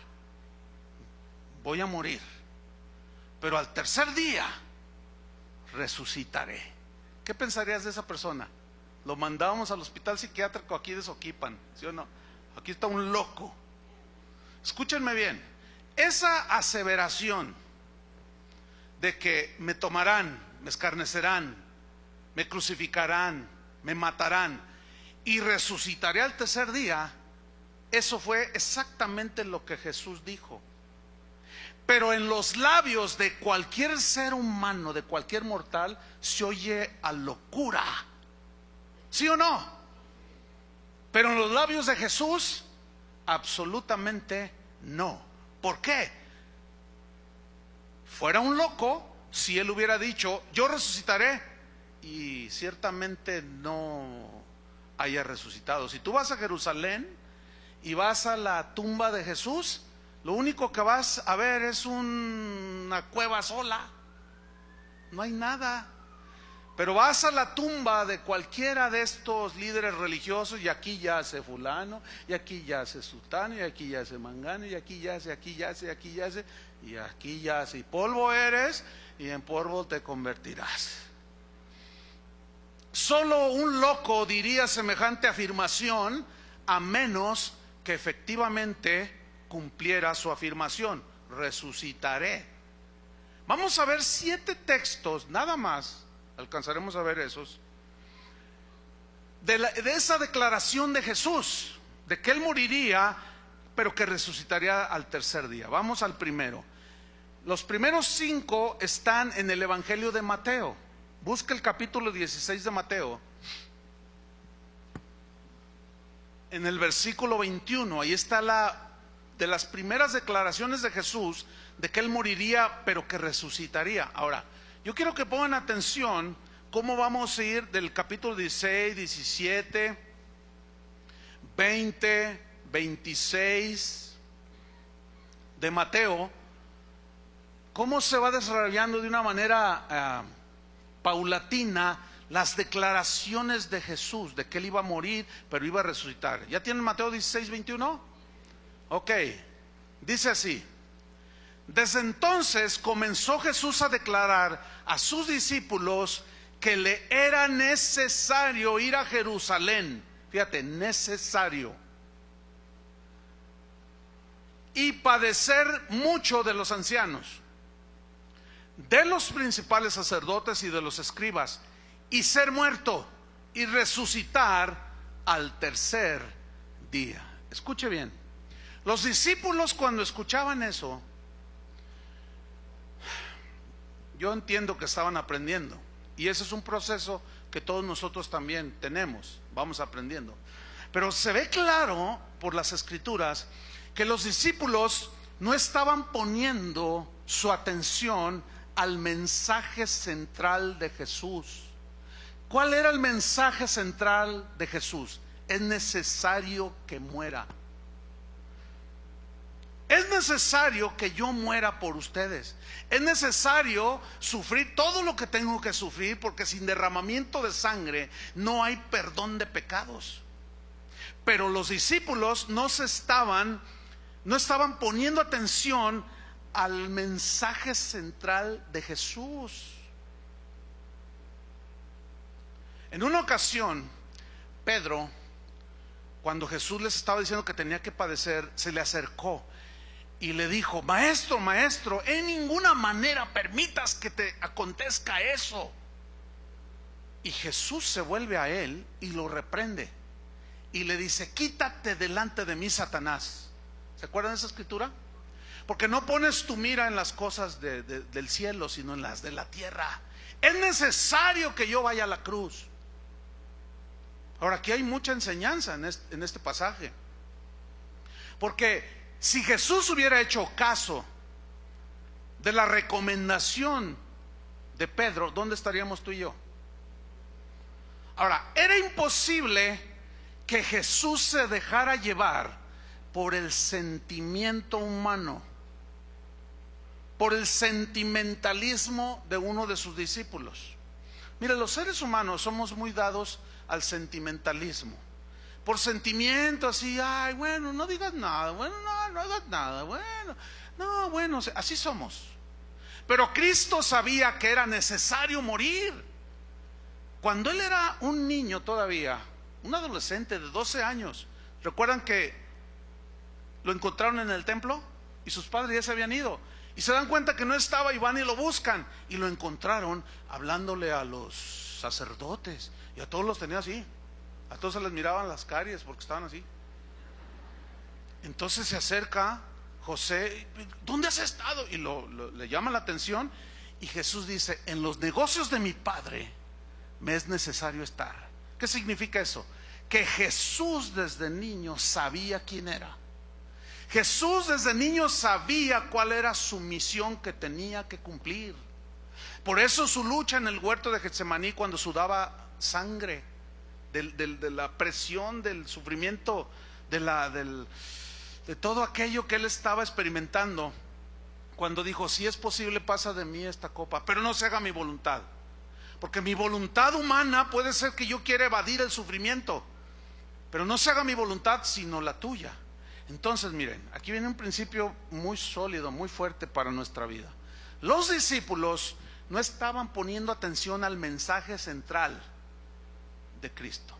[SPEAKER 1] voy a morir, pero al tercer día resucitaré. ¿Qué pensarías de esa persona? Lo mandábamos al hospital psiquiátrico aquí de Soquipan, ¿sí o no? Aquí está un loco. Escúchenme bien, esa aseveración de que me tomarán, me escarnecerán, me crucificarán, me matarán y resucitaré al tercer día, eso fue exactamente lo que Jesús dijo. Pero en los labios de cualquier ser humano, de cualquier mortal, se oye a locura, ¿sí o no? Pero en los labios de Jesús, absolutamente no. ¿Por qué? Fuera un loco si él hubiera dicho: yo resucitaré, y ciertamente no haya resucitado. Si tú vas a Jerusalén y vas a la tumba de Jesús, lo único que vas a ver es una cueva sola, no hay nada. Pero vas a la tumba de cualquiera de estos líderes religiosos y aquí yace fulano, y aquí yace sultano, y aquí yace mangano, y aquí yace, aquí yace, y aquí yace, y aquí yace. Y polvo eres, y en polvo te convertirás. Solo un loco diría semejante afirmación, a menos que efectivamente cumpliera su afirmación: resucitaré. Vamos a ver 7 textos, nada más, alcanzaremos a ver esos, de esa declaración de Jesús, de que Él moriría, pero que resucitaría al tercer día. Vamos al primero. Los primeros 5 están en el Evangelio de Mateo. Busca el capítulo 16 de Mateo. En el versículo 21, ahí está de las primeras declaraciones de Jesús de que Él moriría, pero que resucitaría. Ahora, yo quiero que pongan atención cómo vamos a ir del capítulo 16, 17, 20, 26 de Mateo, cómo se va desarrollando de una manera paulatina las declaraciones de Jesús, de que Él iba a morir, pero iba a resucitar. ¿Ya tienen Mateo 16, 21? Ok, dice así: desde entonces comenzó Jesús a declarar a sus discípulos que le era necesario ir a Jerusalén. Fíjate, necesario. Y padecer mucho de los ancianos, de los principales sacerdotes y de los escribas, y ser muerto y resucitar al tercer día. Escuche bien, los discípulos cuando escuchaban eso, yo entiendo que estaban aprendiendo, y ese es un proceso que todos nosotros también tenemos, vamos aprendiendo. Pero se ve claro por las escrituras que los discípulos no estaban poniendo su atención al mensaje central de Jesús. ¿Cuál era el mensaje central de Jesús? Es necesario que muera. Es necesario que yo muera por ustedes. Es necesario sufrir todo lo que tengo que sufrir, porque sin derramamiento de sangre no hay perdón de pecados. Pero los discípulos no estaban poniendo atención al mensaje central de Jesús. En una ocasión, Pedro, cuando Jesús les estaba diciendo que tenía que padecer, se le acercó y le dijo: maestro, maestro, en ninguna manera permitas que te acontezca eso. Y Jesús se vuelve a él y lo reprende y le dice: quítate delante de mí, Satanás. ¿Se acuerdan de esa escritura? Porque no pones tu mira en las cosas del cielo, sino en las de la tierra. Es necesario que yo vaya a la cruz. Ahora, aquí hay mucha enseñanza en este pasaje, porque si Jesús hubiera hecho caso de la recomendación de Pedro, ¿dónde estaríamos tú y yo? Ahora, era imposible que Jesús se dejara llevar por el sentimiento humano, por el sentimentalismo de uno de sus discípulos. Mire, los seres humanos somos muy dados al sentimentalismo. Por sentimiento, así: ay, bueno, no digas nada, bueno, no hagas nada, bueno, no, bueno, así somos. Pero Cristo sabía que era necesario morir. Cuando Él era un niño todavía, un adolescente de 12 años, ¿recuerdan que lo encontraron en el templo? Y sus padres ya se habían ido, y se dan cuenta que no estaba, y van y lo buscan, y lo encontraron hablándole a los sacerdotes, y a todos los tenía así, a todos se les miraban las caries porque estaban así. Entonces se acerca José: ¿dónde has estado? Y le llama la atención, y Jesús dice: en los negocios de mi Padre me es necesario estar. ¿Qué significa eso? Que Jesús desde niño sabía quién era. Jesús desde niño sabía cuál era su misión que tenía que cumplir. Por eso su lucha en el huerto de Getsemaní, cuando sudaba sangre de la presión, del sufrimiento, de todo aquello que él estaba experimentando, cuando dijo: si es posible, pasa de mí esta copa, pero no se haga mi voluntad. Porque mi voluntad humana puede ser que yo quiera evadir el sufrimiento, pero no se haga mi voluntad sino la tuya. Entonces miren, aquí viene un principio muy sólido, muy fuerte para nuestra vida. Los discípulos no estaban poniendo atención al mensaje central, de Cristo.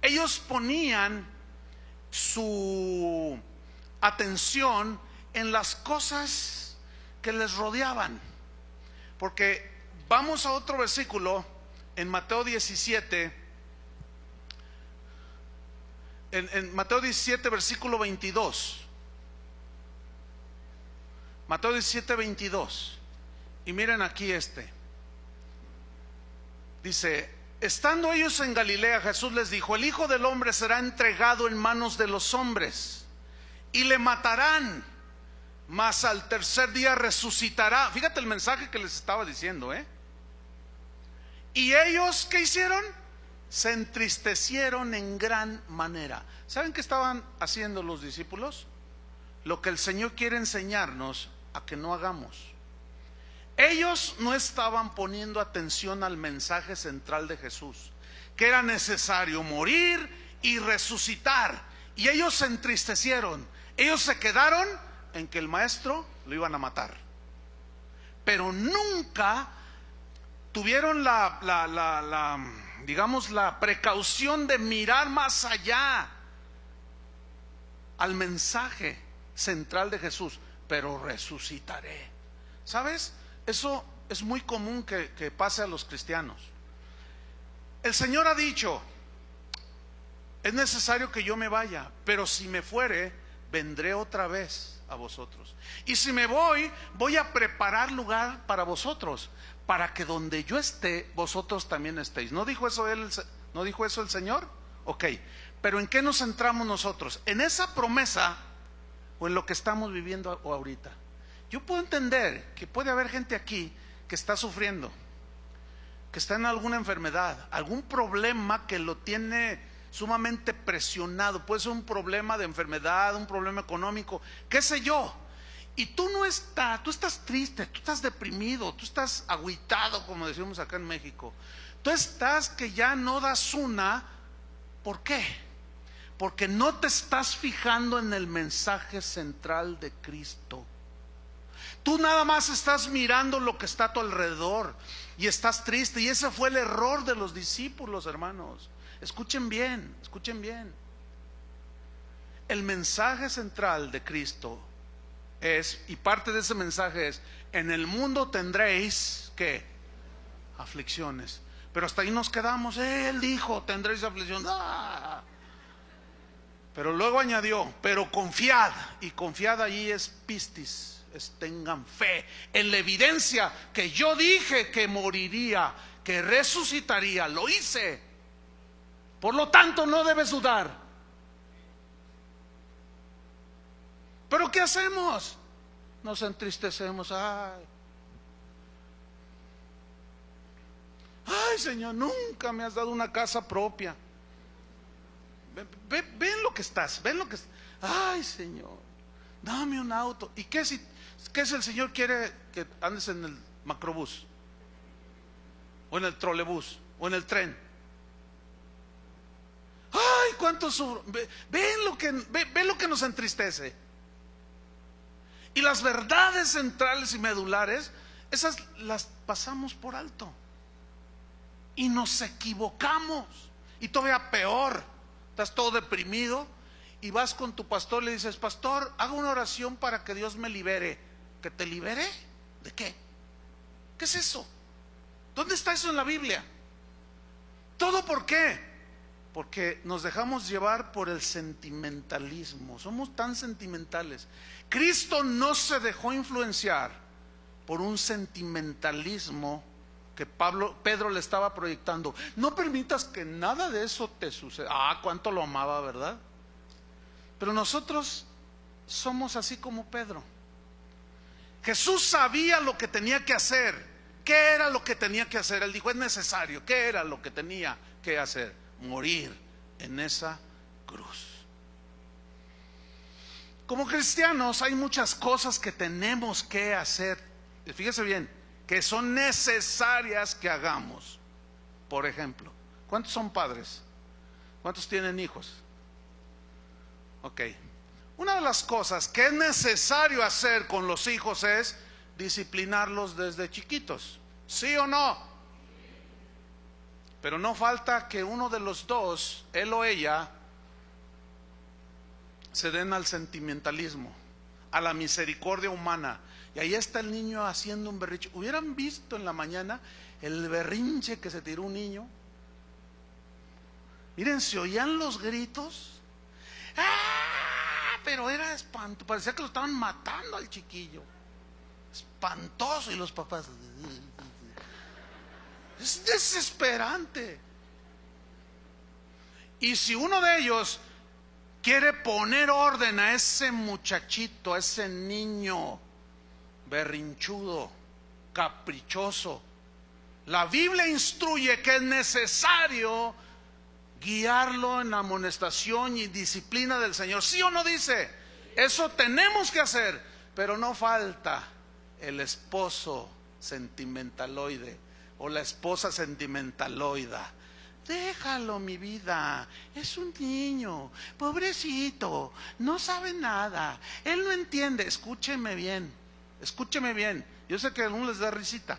[SPEAKER 1] Ellos ponían su atención en las cosas que les rodeaban. Porque vamos a otro versículo en Mateo 17, en Mateo 17 versículo 22. Mateo 17, 22. Y miren aquí dice: estando ellos en Galilea, Jesús les dijo: el Hijo del Hombre será entregado en manos de los hombres y le matarán, mas al tercer día resucitará. Fíjate el mensaje que les estaba diciendo, Y ellos, ¿qué hicieron? Se entristecieron en gran manera. ¿Saben qué estaban haciendo los discípulos? Lo que el Señor quiere enseñarnos a que no hagamos. Ellos no estaban poniendo atención al mensaje central de Jesús, que era necesario morir y resucitar. Y ellos se entristecieron. Ellos se quedaron en que el maestro lo iban a matar. Pero nunca tuvieron digamos, la precaución de mirar más allá al mensaje central de Jesús: pero resucitaré. ¿Sabes? Eso es muy común que pase a los cristianos. El Señor ha dicho: es necesario que yo me vaya, pero si me fuere, vendré otra vez a vosotros. Y si me voy, voy a preparar lugar para vosotros, para que donde yo esté, vosotros también estéis. ¿No dijo eso el Señor? Ok, pero ¿en qué nos centramos nosotros? ¿En esa promesa o en lo que estamos viviendo ahorita? Yo puedo entender que puede haber gente aquí que está sufriendo, que está en alguna enfermedad, algún problema que lo tiene sumamente presionado. Puede ser un problema de enfermedad, un problema económico, qué sé yo. Y tú estás triste, tú estás deprimido, tú estás agüitado, como decimos acá en México. Tú estás que ya no das una. ¿Por qué? Porque no te estás fijando en el mensaje central de Cristo. Tú nada más estás mirando lo que está a tu alrededor y estás triste. Y ese fue el error de los discípulos, hermanos. Escuchen bien, escuchen bien. El mensaje central de Cristo es, y parte de ese mensaje es: en el mundo tendréis, ¿qué? Aflicciones. Pero hasta ahí nos quedamos. Él dijo: tendréis aflicción. ¡Ah! Pero luego añadió: pero confiad. Y confiad allí es pistis. Tengan fe en la evidencia que yo dije que moriría, que resucitaría. Lo hice. Por lo tanto, no debes dudar. ¿Pero qué hacemos? Nos entristecemos. Ay, Señor, nunca me has dado una casa propia. Ven lo que estás, ven lo que. Ay, Señor, dame un auto. ¿Y qué si el Señor quiere que andes en el macrobús, o en el trolebús, o en el tren? Ay, cuánto ven lo que nos entristece. Y las verdades centrales y medulares, esas las pasamos por alto y nos equivocamos. Y todavía peor, estás todo deprimido y vas con tu pastor y le dices: pastor, haga una oración para que Dios me libere. ¿Que te libere? ¿De qué? ¿Qué es eso? ¿Dónde está eso en la Biblia? ¿Todo por qué? Porque nos dejamos llevar por el sentimentalismo. Somos tan sentimentales. Cristo no se dejó influenciar por un sentimentalismo que Pedro le estaba proyectando. No permitas que nada de eso te suceda. Ah, cuánto lo amaba, ¿verdad? Pero nosotros somos así como Pedro. Jesús sabía lo que tenía que hacer. ¿Qué era lo que tenía que hacer? Él dijo: es necesario. ¿Qué era lo que tenía que hacer? Morir en esa cruz. Como cristianos hay muchas cosas que tenemos que hacer. Fíjese bien, que son necesarias que hagamos. Por ejemplo, ¿cuántos son padres? ¿Cuántos tienen hijos? Ok. Una de las cosas que es necesario hacer con los hijos es disciplinarlos desde chiquitos. ¿Sí o no? Pero no falta que uno de los dos, él o ella, se den al sentimentalismo, a la misericordia humana. Y ahí está el niño haciendo un berrinche. ¿Hubieran visto en la mañana el berrinche que se tiró un niño? Miren, se oían los gritos. ¡Ah! Pero era espantoso, parecía que lo estaban matando al chiquillo. Espantoso. Y los papás, es desesperante. Y si uno de ellos quiere poner orden a ese muchachito, a ese niño berrinchudo, caprichoso, la Biblia instruye que es necesario guiarlo en la amonestación y disciplina del Señor. ¿Sí o no dice? Eso tenemos que hacer. Pero no falta el esposo sentimentaloide o la esposa sentimentaloida. Déjalo, mi vida, es un niño, pobrecito, no sabe nada, él no entiende. Escúcheme bien, escúcheme bien. Yo sé que a algunos les da risita,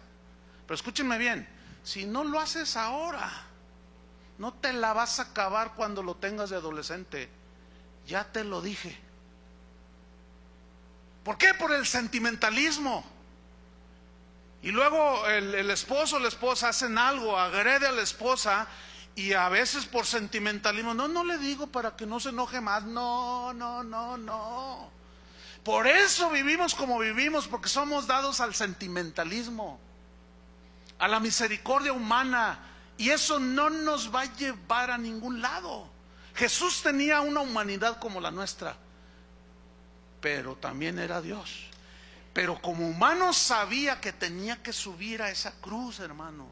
[SPEAKER 1] pero escúcheme bien. Si no lo haces ahora, no te la vas a acabar cuando lo tengas de adolescente. Ya te lo dije. ¿Por qué? Por el sentimentalismo. Y luego el esposo o la esposa hacen algo, agrede a la esposa, y a veces por sentimentalismo, no le digo para que no se enoje más. No. Por eso vivimos como vivimos, porque somos dados al sentimentalismo, a la misericordia humana, y eso no nos va a llevar a ningún lado. Jesús tenía una humanidad como la nuestra, pero también era Dios. Pero como humano sabía que tenía que subir a esa cruz, hermanos.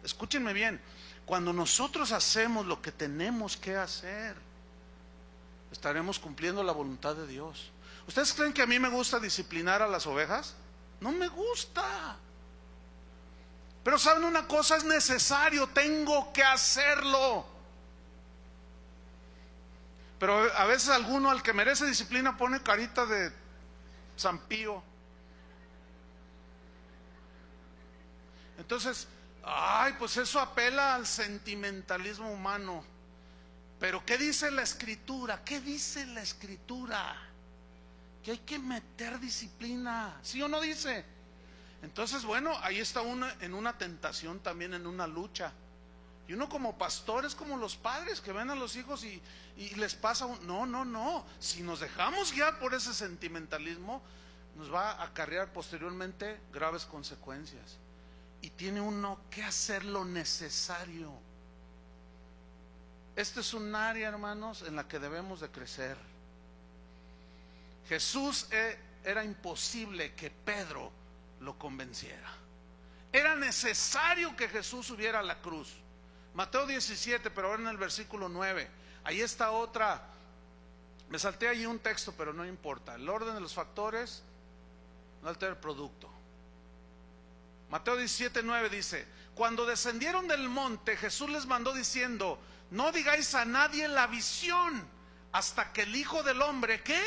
[SPEAKER 1] Escúchenme bien, cuando nosotros hacemos lo que tenemos que hacer, estaremos cumpliendo la voluntad de Dios. ¿Ustedes creen que a mí me gusta disciplinar a las ovejas? No me gusta. Pero ¿saben una cosa? Es necesario, tengo que hacerlo. Pero a veces alguno al que merece disciplina pone carita de San Pío. Entonces, pues eso apela al sentimentalismo humano. Pero ¿qué dice la Escritura? ¿Qué dice la Escritura? Que hay que meter disciplina, ¿sí o no dice? Entonces, bueno, ahí está uno en una tentación, también en una lucha. Y uno como pastor es como los padres que ven a los hijos y les pasa no. Si nos dejamos guiar por ese sentimentalismo, nos va a acarrear posteriormente graves consecuencias. Y tiene uno que hacer lo necesario. Este es un área, hermanos, en la que debemos de crecer. Jesús era imposible que Pedro lo convenciera. Era necesario que Jesús subiera a la cruz. Mateo 17, pero ahora en el versículo 9. Ahí está otra. Me salté allí un texto, pero no importa. El orden de los factores no altera el producto. Mateo 17, 9 dice: cuando descendieron del monte, Jesús les mandó diciendo: no digáis a nadie la visión hasta que el Hijo del Hombre, ¿qué?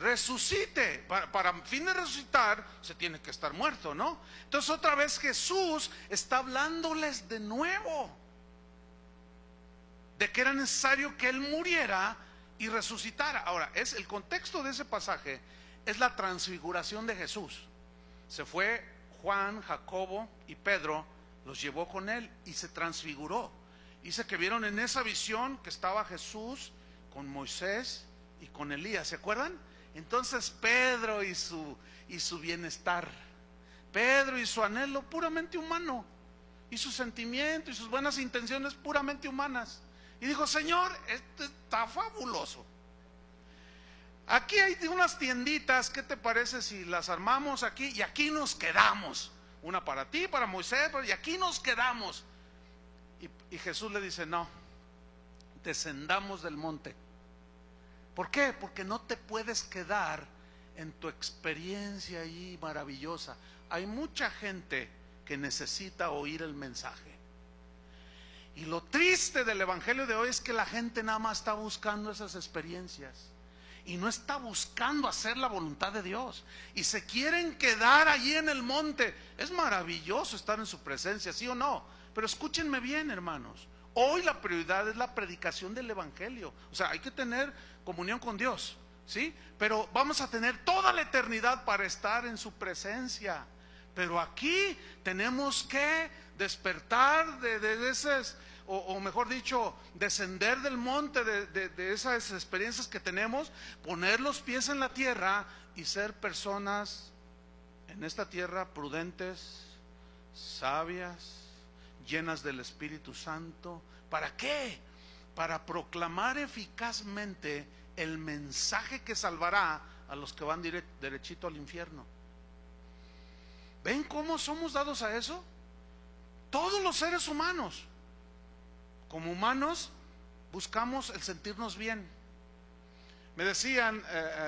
[SPEAKER 1] Resucite. Para fin de resucitar se tiene que estar muerto, ¿no? Entonces otra vez Jesús está hablándoles de nuevo de que era necesario que Él muriera y resucitara. Ahora, el contexto de ese pasaje es la transfiguración de Jesús. Se fue Juan, Jacobo y Pedro, los llevó con Él y se transfiguró. Dice que vieron en esa visión que estaba Jesús con Moisés y con Elías, ¿se acuerdan? Entonces Pedro y su bienestar, Pedro y su anhelo puramente humano, y su sentimiento y sus buenas intenciones puramente humanas. Y dijo: Señor, esto está fabuloso. Aquí hay unas tienditas, ¿qué te parece si las armamos aquí y aquí nos quedamos? Una para ti, para Moisés, y aquí nos quedamos. Y Jesús le dice: no, descendamos del monte. ¿Por qué? Porque no te puedes quedar en tu experiencia ahí maravillosa. Hay mucha gente que necesita oír el mensaje. Y lo triste del evangelio de hoy es que la gente nada más está buscando esas experiencias y no está buscando hacer la voluntad de Dios, y se quieren quedar allí en el monte. Es maravilloso estar en su presencia, ¿sí o no? Pero escúchenme bien, hermanos. Hoy la prioridad es la predicación del evangelio. O sea, hay que tener comunión con Dios, ¿sí? Pero vamos a tener toda la eternidad para estar en su presencia. Pero aquí tenemos que despertar de esas, o mejor dicho, descender del monte de esas experiencias que tenemos, poner los pies en la tierra y ser personas en esta tierra prudentes, sabias, llenas del Espíritu Santo. ¿Para qué? Para proclamar eficazmente el mensaje que salvará a los que van derechito al infierno. ¿Ven cómo somos dados a eso? Todos los seres humanos, como humanos, buscamos el sentirnos bien. Me decían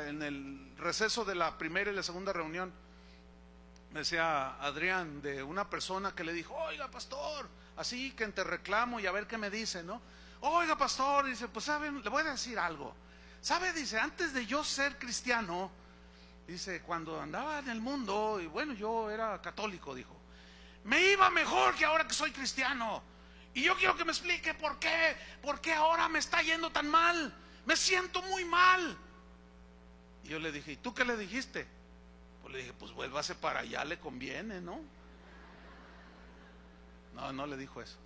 [SPEAKER 1] en el receso de la primera y la segunda reunión, me decía Adrián, de una persona que le dijo: oiga, pastor, así que te reclamo y a ver qué me dice, ¿no? Oiga, pastor, dice, pues saben, le voy a decir algo. ¿Sabe? Dice, antes de yo ser cristiano, dice, cuando andaba en el mundo, y bueno, yo era católico, dijo, me iba mejor que ahora que soy cristiano. Y yo quiero que me explique por qué ahora me está yendo tan mal. Me siento muy mal. Y yo le dije, ¿y tú qué le dijiste? Pues le dije, pues vuélvase para allá, le conviene, ¿no? No le dijo eso.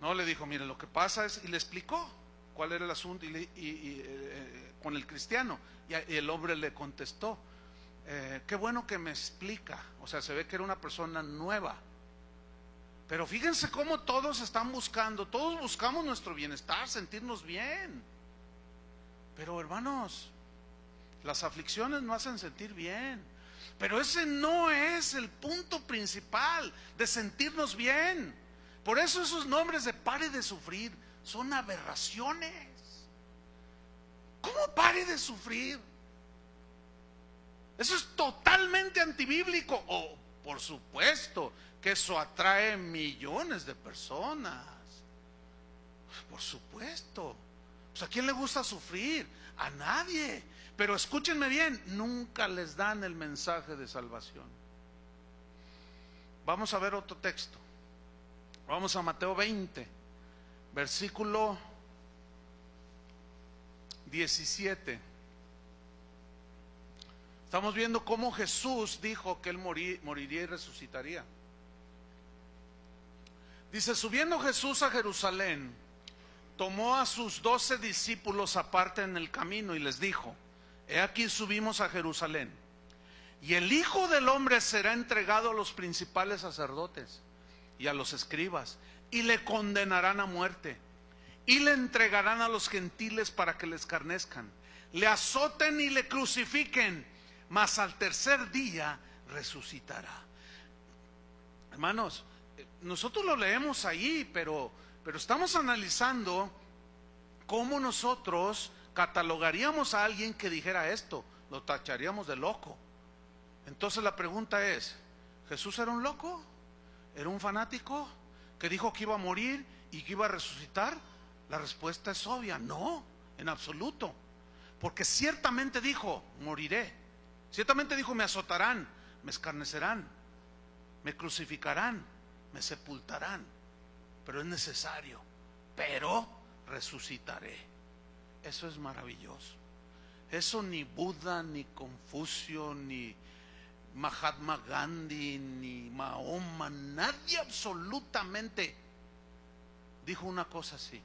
[SPEAKER 1] No, le dijo, mire, lo que pasa es, y le explicó cuál era el asunto con el cristiano. Y el hombre le contestó, qué bueno que me explica. O sea, se ve que era una persona nueva. Pero fíjense cómo todos están buscando, todos buscamos nuestro bienestar, sentirnos bien. Pero hermanos, las aflicciones no hacen sentir bien. Pero ese no es el punto principal de sentirnos bien. Por eso esos nombres de pare de sufrir son aberraciones. ¿Cómo pare de sufrir? Eso es totalmente antibíblico. Por supuesto que eso atrae millones de personas. Por supuesto. Pues, ¿a quién le gusta sufrir? A nadie. Pero escúchenme bien, nunca les dan el mensaje de salvación. Vamos a ver otro texto. Vamos a Mateo 20, versículo 17. Estamos viendo cómo Jesús dijo que Él moriría y resucitaría. Dice, subiendo Jesús a Jerusalén, tomó a sus 12 discípulos aparte en el camino y les dijo, he aquí subimos a Jerusalén, y el Hijo del Hombre será entregado a los principales sacerdotes y a los escribas, y le condenarán a muerte, y le entregarán a los gentiles para que le escarnezcan, le azoten y le crucifiquen, mas al tercer día resucitará. Hermanos, nosotros lo leemos ahí, pero estamos analizando cómo nosotros catalogaríamos a alguien que dijera esto. Lo tacharíamos de loco. Entonces la pregunta es, ¿Jesús era un loco? ¿Era un fanático que dijo que iba a morir y que iba a resucitar? La respuesta es obvia, no, en absoluto. Porque ciertamente dijo, moriré. Ciertamente dijo, me azotarán, me escarnecerán, me crucificarán, me sepultarán. Pero es necesario, pero resucitaré. Eso es maravilloso. Eso ni Buda, ni Confucio, ni Mahatma Gandhi, ni Mahoma, nadie absolutamente dijo una cosa así.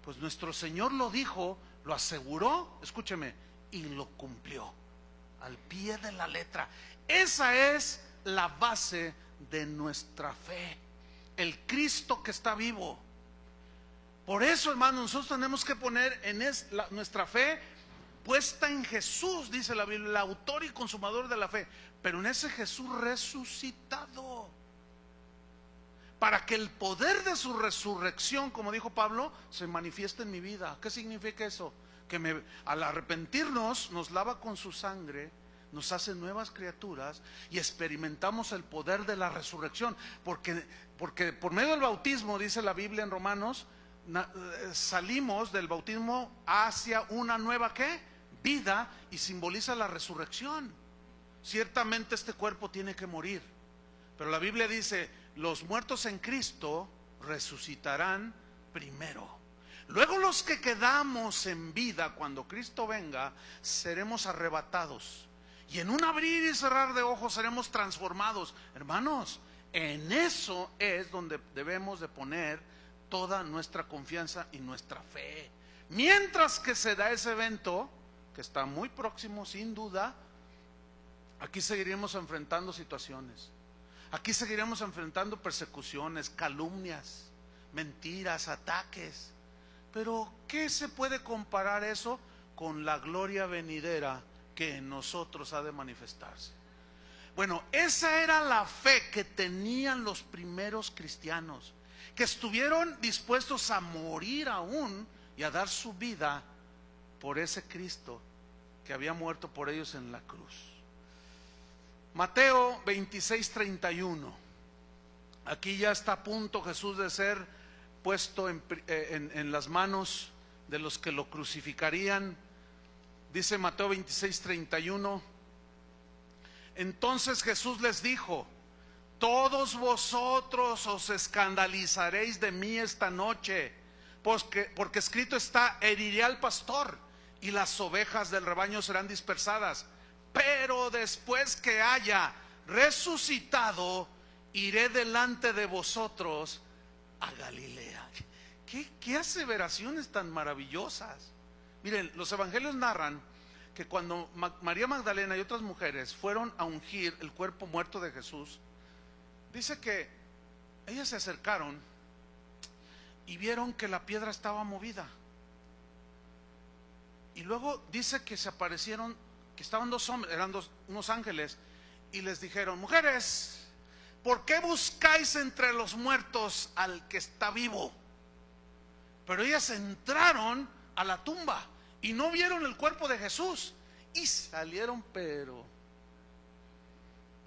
[SPEAKER 1] Pues nuestro Señor lo dijo, lo aseguró, escúcheme, y lo cumplió al pie de la letra. Esa es la base de nuestra fe, el Cristo que está vivo. Por eso, hermanos, nosotros tenemos que poner nuestra fe puesta en Jesús, dice la Biblia, el autor y consumador de la fe, pero en ese Jesús resucitado, para que el poder de su resurrección, como dijo Pablo, se manifieste en mi vida. ¿Qué significa eso? Que al arrepentirnos nos lava con su sangre, nos hace nuevas criaturas y experimentamos el poder de la resurrección, porque por medio del bautismo, dice la Biblia en Romanos, salimos del bautismo hacia una nueva ¿qué? Vida, y simboliza la resurrección. Ciertamente este cuerpo tiene que morir, pero la Biblia dice: los muertos en Cristo resucitarán primero. Luego los que quedamos en vida cuando Cristo venga seremos arrebatados, y en un abrir y cerrar de ojos seremos transformados. Hermanos, en eso es donde debemos de poner toda nuestra confianza y nuestra fe. Mientras que se da ese evento, que está muy próximo sin duda, aquí seguiremos enfrentando situaciones. Aquí seguiremos enfrentando persecuciones, calumnias, mentiras, ataques. Pero ¿qué se puede comparar eso con la gloria venidera que en nosotros ha de manifestarse? Bueno, esa era la fe que tenían los primeros cristianos, que estuvieron dispuestos a morir aún y a dar su vida por ese Cristo que había muerto por ellos en la cruz. Mateo 26:31. Aquí ya está a punto Jesús de ser puesto en las manos de los que lo crucificarían. Dice Mateo 26:31: entonces Jesús les dijo: todos vosotros os escandalizaréis de mí esta noche, porque escrito está: heriré al pastor y las ovejas del rebaño serán dispersadas. Pero después que haya resucitado, iré delante de vosotros a Galilea. ¿Qué aseveraciones tan maravillosas? Miren, los evangelios narran que cuando María Magdalena y otras mujeres fueron a ungir el cuerpo muerto de Jesús, dice que ellas se acercaron y vieron que la piedra estaba movida. Y luego dice que se aparecieron, que estaban dos hombres, eran unos ángeles, y les dijeron: mujeres, ¿por qué buscáis entre los muertos al que está vivo? Pero ellas entraron a la tumba y no vieron el cuerpo de Jesús, y salieron pero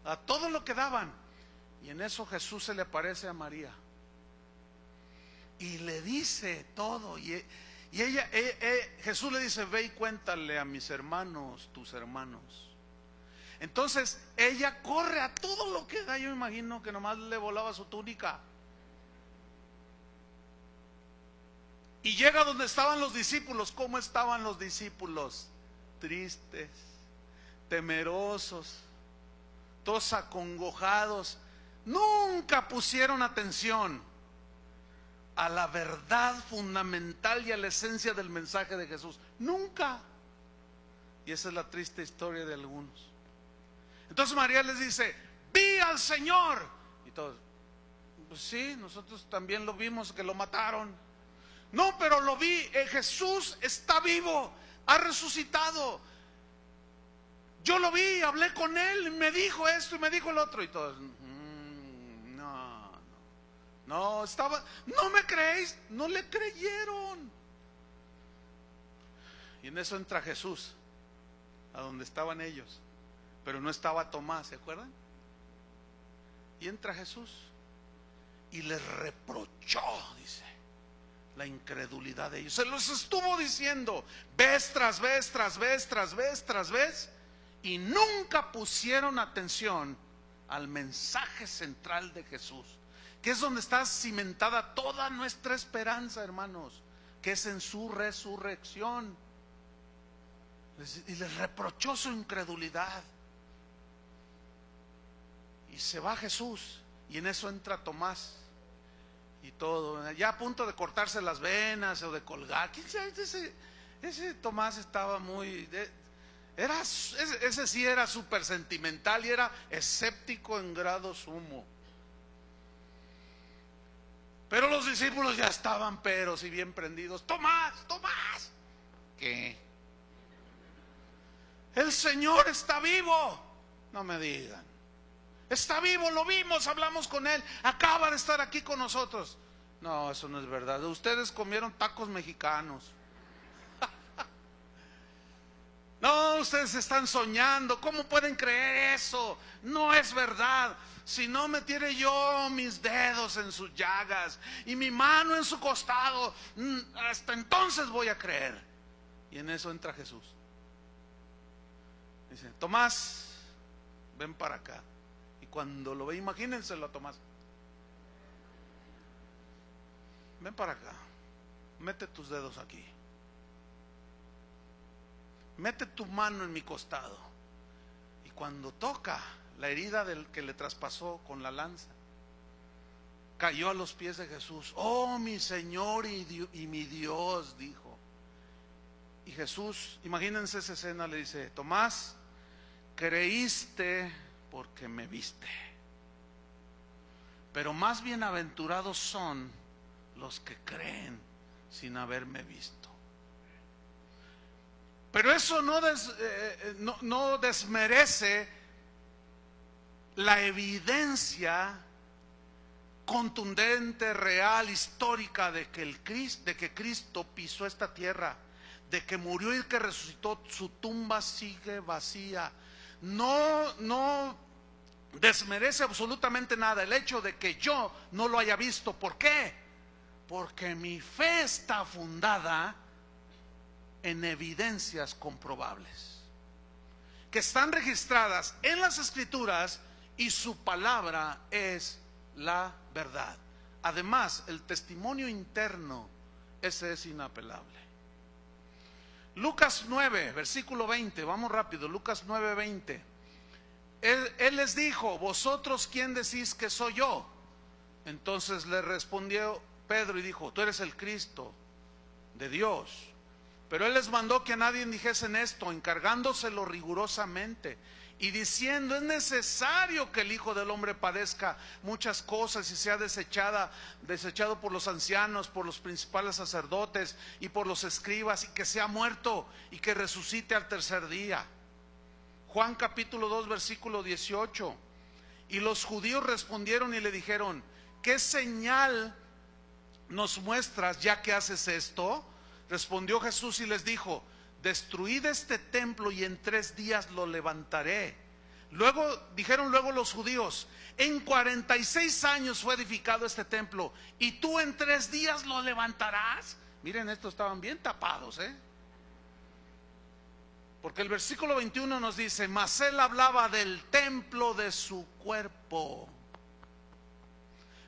[SPEAKER 1] a todo lo que daban. Y en eso Jesús se le aparece a María y le dice todo, y Jesús le dice: ve y cuéntale a mis hermanos, tus hermanos. Entonces ella corre a todo lo que da. Yo imagino que nomás le volaba su túnica y llega donde estaban los discípulos. ¿Cómo estaban los discípulos? Tristes, temerosos, todos acongojados. Nunca pusieron atención a la verdad fundamental y a la esencia del mensaje de Jesús. Nunca. Y esa es la triste historia de algunos. Entonces María les dice: vi al Señor. Y todos: pues sí, nosotros también lo vimos, que lo mataron. No, pero lo vi, Jesús está vivo, ha resucitado. Yo lo vi, hablé con él, me dijo esto y me dijo el otro. Y todos: no, estaba, ¿no me creéis? No le creyeron. Y en eso entra Jesús a donde estaban ellos, pero no estaba Tomás, ¿se acuerdan? Y entra Jesús y les reprochó, dice, la incredulidad de ellos. Se los estuvo diciendo vez tras vez, tras vez, tras vez, tras vez, y nunca pusieron atención al mensaje central de Jesús, que es donde está cimentada toda nuestra esperanza, hermanos, que es en su resurrección. Y les reprochó su incredulidad. Y se va Jesús, y en eso entra Tomás y todo, ya a punto de cortarse las venas o de colgar. ¿Quién sabe? Ese Tomás estaba muy... ese sí era súper sentimental y era escéptico en grado sumo. Pero los discípulos ya estaban peros y bien prendidos. Tomás, ¿qué? El Señor está vivo. No me digan. Está vivo, lo vimos, hablamos con él, acaba de estar aquí con nosotros. No, eso no es verdad. Ustedes comieron tacos mexicanos. No, ustedes están soñando. ¿Cómo pueden creer eso? No es verdad. Si no metiere yo mis dedos en sus llagas y mi mano en su costado, hasta entonces voy a creer. Y en eso entra Jesús. Dice: Tomás, ven para acá. Y cuando lo ve, imagínenselo a Tomás. Ven para acá. Mete tus dedos aquí. Mete tu mano en mi costado. Y cuando toca la herida del que le traspasó con la lanza, cayó a los pies de Jesús. Oh, mi Señor y mi Dios, dijo. Y Jesús, imagínense esa escena, le dice: Tomás, creíste porque me viste, pero más bienaventurados son los que creen sin haberme visto. Pero eso no desmerece la evidencia contundente, real, histórica de que Cristo pisó esta tierra, de que murió y que resucitó. Su tumba sigue vacía. No desmerece absolutamente nada el hecho de que yo no lo haya visto. ¿Por qué? Porque mi fe está fundada en evidencias comprobables, que están registradas en las Escrituras, y su palabra es la verdad. Además, el testimonio interno, ese es inapelable. Lucas 9, versículo 20, vamos rápido, Lucas 9, 20. Él les dijo: ¿vosotros quién decís que soy yo? Entonces le respondió Pedro y dijo: tú eres el Cristo de Dios. Pero él les mandó que a nadie dijesen esto, encargándoselo rigurosamente y diciendo: es necesario que el Hijo del Hombre padezca muchas cosas y sea desechado por los ancianos, por los principales sacerdotes y por los escribas, y que sea muerto y que resucite al tercer día. Juan capítulo 2 versículo 18. Y los judíos respondieron y le dijeron: ¿qué señal nos muestras ya que haces esto? Respondió Jesús y les dijo: destruid este templo y en 3 días lo levantaré. Dijeron luego los judíos: en 46 años fue edificado este templo, y tú en 3 días lo levantarás. Miren, estos estaban bien tapados, porque el versículo 21 nos dice: mas él hablaba del templo de su cuerpo.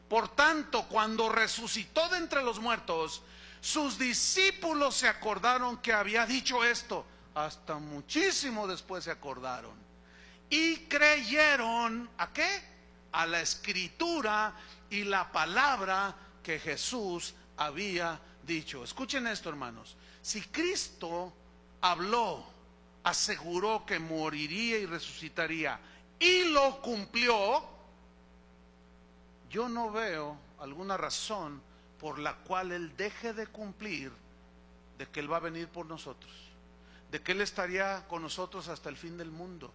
[SPEAKER 1] Por tanto, cuando resucitó de entre los muertos, sus discípulos se acordaron que había dicho esto. Hasta muchísimo después se acordaron. Y creyeron, ¿a qué? A la Escritura y la palabra que Jesús había dicho. Escuchen esto, hermanos. Si Cristo habló, aseguró que moriría y resucitaría, y lo cumplió, yo no veo alguna razón por la cual Él deje de cumplir, de que Él va a venir por nosotros, de que Él estaría con nosotros hasta el fin del mundo,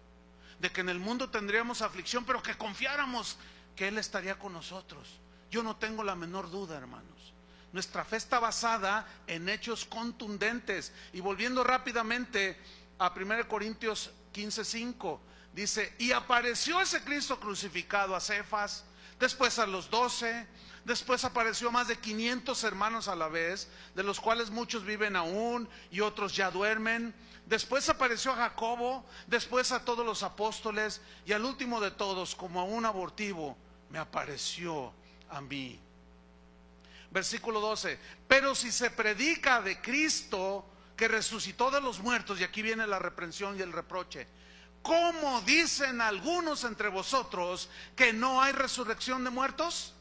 [SPEAKER 1] de que en el mundo tendríamos aflicción, pero que confiáramos que Él estaría con nosotros. Yo no tengo la menor duda, hermanos. Nuestra fe está basada en hechos contundentes. Y volviendo rápidamente a 1 Corintios 15:5, dice: y apareció ese Cristo crucificado a Cefas, después a los 12, después apareció a más de 500 hermanos a la vez, de los cuales muchos viven aún y otros ya duermen. Después apareció a Jacobo, después a todos los apóstoles, y al último de todos, como a un abortivo, me apareció a mí. Versículo 12: pero si se predica de Cristo que resucitó de los muertos, y aquí viene la reprensión y el reproche, ¿cómo dicen algunos entre vosotros que no hay resurrección de muertos?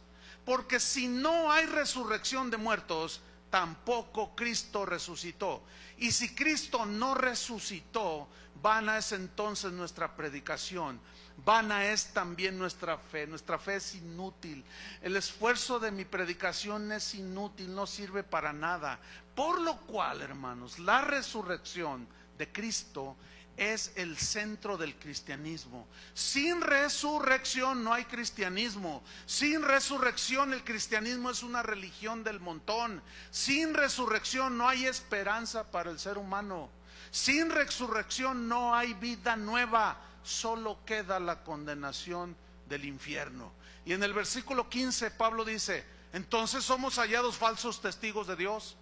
[SPEAKER 1] Porque si no hay resurrección de muertos, tampoco Cristo resucitó. Y si Cristo no resucitó, vana es entonces nuestra predicación, vana es también nuestra fe. Nuestra fe es inútil. El esfuerzo de mi predicación es inútil, no sirve para nada. Por lo cual, hermanos, la resurrección de Cristo es el centro del cristianismo. Sin resurrección no hay cristianismo. Sin resurrección el cristianismo es una religión del montón. Sin resurrección no hay esperanza para el ser humano. Sin resurrección no hay vida nueva, solo queda la condenación del infierno. Y en el versículo 15 Pablo dice: entonces somos hallados falsos testigos de Dios,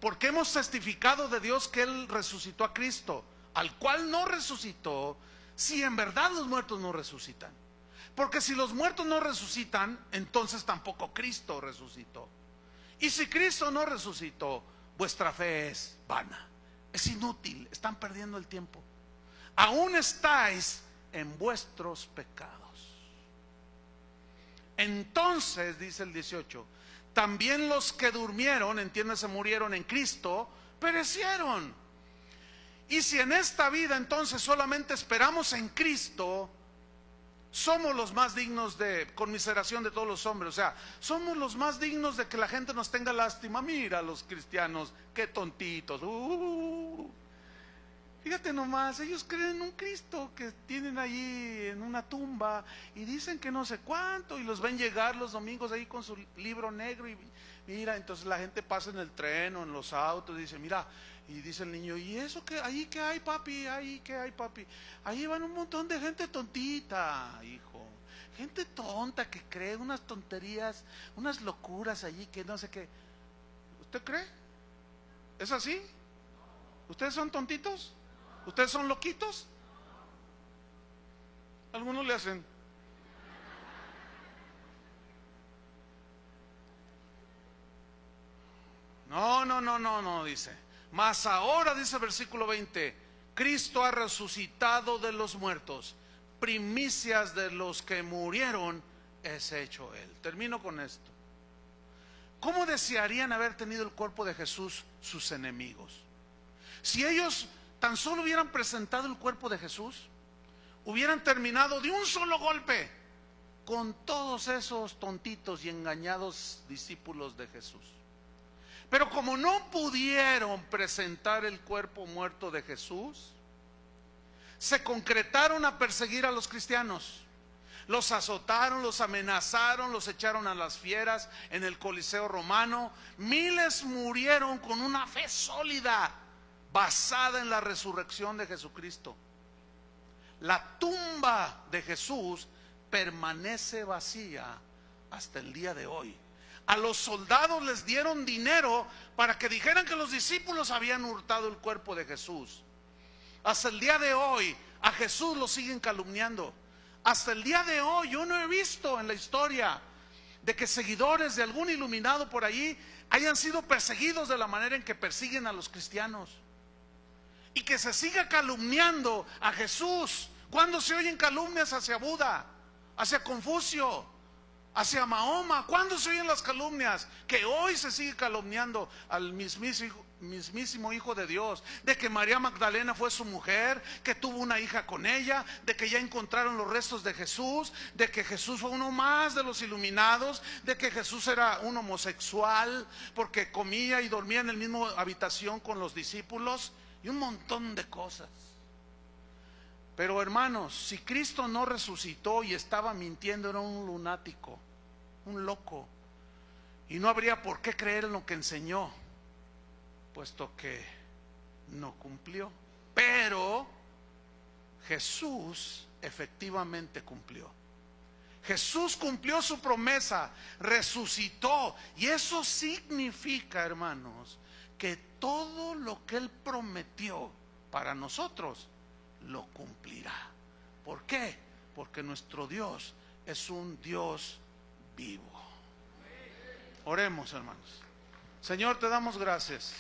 [SPEAKER 1] porque hemos testificado de Dios que Él resucitó a Cristo, al cual no resucitó, si en verdad los muertos no resucitan. Porque si los muertos no resucitan, entonces tampoco Cristo resucitó. Y si Cristo no resucitó, vuestra fe es vana, es inútil, están perdiendo el tiempo. Aún estáis en vuestros pecados. Entonces, dice el 18, también los que durmieron, entiéndase, murieron en Cristo, perecieron. Y si en esta vida entonces solamente esperamos en Cristo, somos los más dignos de conmiseración de todos los hombres. O sea, somos los más dignos de que la gente nos tenga lástima. Mira los cristianos, qué tontitos. Fíjate nomás, ellos creen en un Cristo que tienen allí en una tumba y dicen que no sé cuánto, y los ven llegar los domingos ahí con su libro negro, y mira, entonces la gente pasa en el tren o en los autos y dice, mira, y dice el niño, ¿y eso qué? ¿Ahí qué hay, papi? ¿Ahí qué hay, papi? Ahí van un montón de gente tontita, hijo. Gente tonta que cree unas tonterías, unas locuras allí que no sé qué. ¿Usted cree? ¿Es así? ¿Ustedes son tontitos? ¿Ustedes son loquitos? Algunos le hacen. No, dice. Mas ahora, dice el versículo 20, Cristo ha resucitado de los muertos, primicias de los que murieron es hecho Él. Termino con esto. ¿Cómo desearían haber tenido el cuerpo de Jesús sus enemigos? Si ellos tan solo hubieran presentado el cuerpo de Jesús, hubieran terminado de un solo golpe con todos esos tontitos y engañados discípulos de Jesús. Pero como no pudieron presentar el cuerpo muerto de Jesús, se concretaron a perseguir a los cristianos. Los azotaron, los amenazaron, los echaron a las fieras en el Coliseo romano. Miles murieron con una fe sólida, basada en la resurrección de Jesucristo. La tumba de Jesús permanece vacía hasta el día de hoy. A los soldados les dieron dinero para que dijeran que los discípulos habían hurtado el cuerpo de Jesús. Hasta el día de hoy a Jesús lo siguen calumniando. Hasta el día de hoy yo no he visto en la historia de que seguidores de algún iluminado por allí hayan sido perseguidos de la manera en que persiguen a los cristianos. Y que se siga calumniando a Jesús. ¿Cuándo se oyen calumnias hacia Buda, hacia Confucio, hacia Mahoma? ¿Cuándo se oyen las calumnias? Que hoy se sigue calumniando al mismísimo Hijo de Dios, de que María Magdalena fue su mujer, que tuvo una hija con ella, de que ya encontraron los restos de Jesús, de que Jesús fue uno más de los iluminados, de que Jesús era un homosexual porque comía y dormía en la misma habitación con los discípulos, y un montón de cosas. Pero hermanos, si Cristo no resucitó y estaba mintiendo, era un lunático, un loco, y no habría por qué creer en lo que enseñó, puesto que no cumplió. Pero Jesús efectivamente cumplió. Jesús cumplió su promesa, resucitó, y eso significa, hermanos, que todo lo que Él prometió para nosotros lo cumplirá. ¿Por qué? Porque nuestro Dios es un Dios vivo. Oremos, hermanos. Señor, te damos gracias.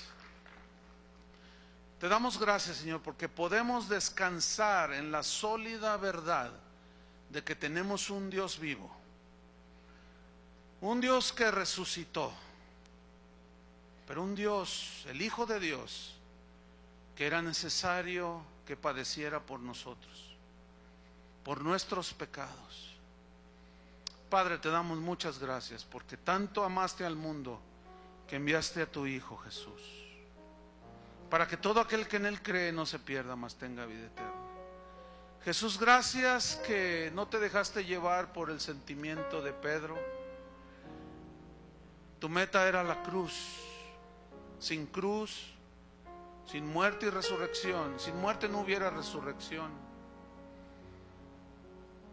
[SPEAKER 1] Te damos gracias, Señor, porque podemos descansar en la sólida verdad de que tenemos un Dios vivo, un Dios que resucitó, pero un Dios, el Hijo de Dios, que era necesario que padeciera por nosotros, por nuestros pecados. Padre, te damos muchas gracias porque tanto amaste al mundo que enviaste a tu Hijo Jesús, para que todo aquel que en Él cree no se pierda, mas tenga vida eterna. Jesús, gracias que no te dejaste llevar por el sentimiento de Pedro. Tu meta era la cruz. Sin cruz Sin muerte y resurrección. Sin muerte no hubiera resurrección.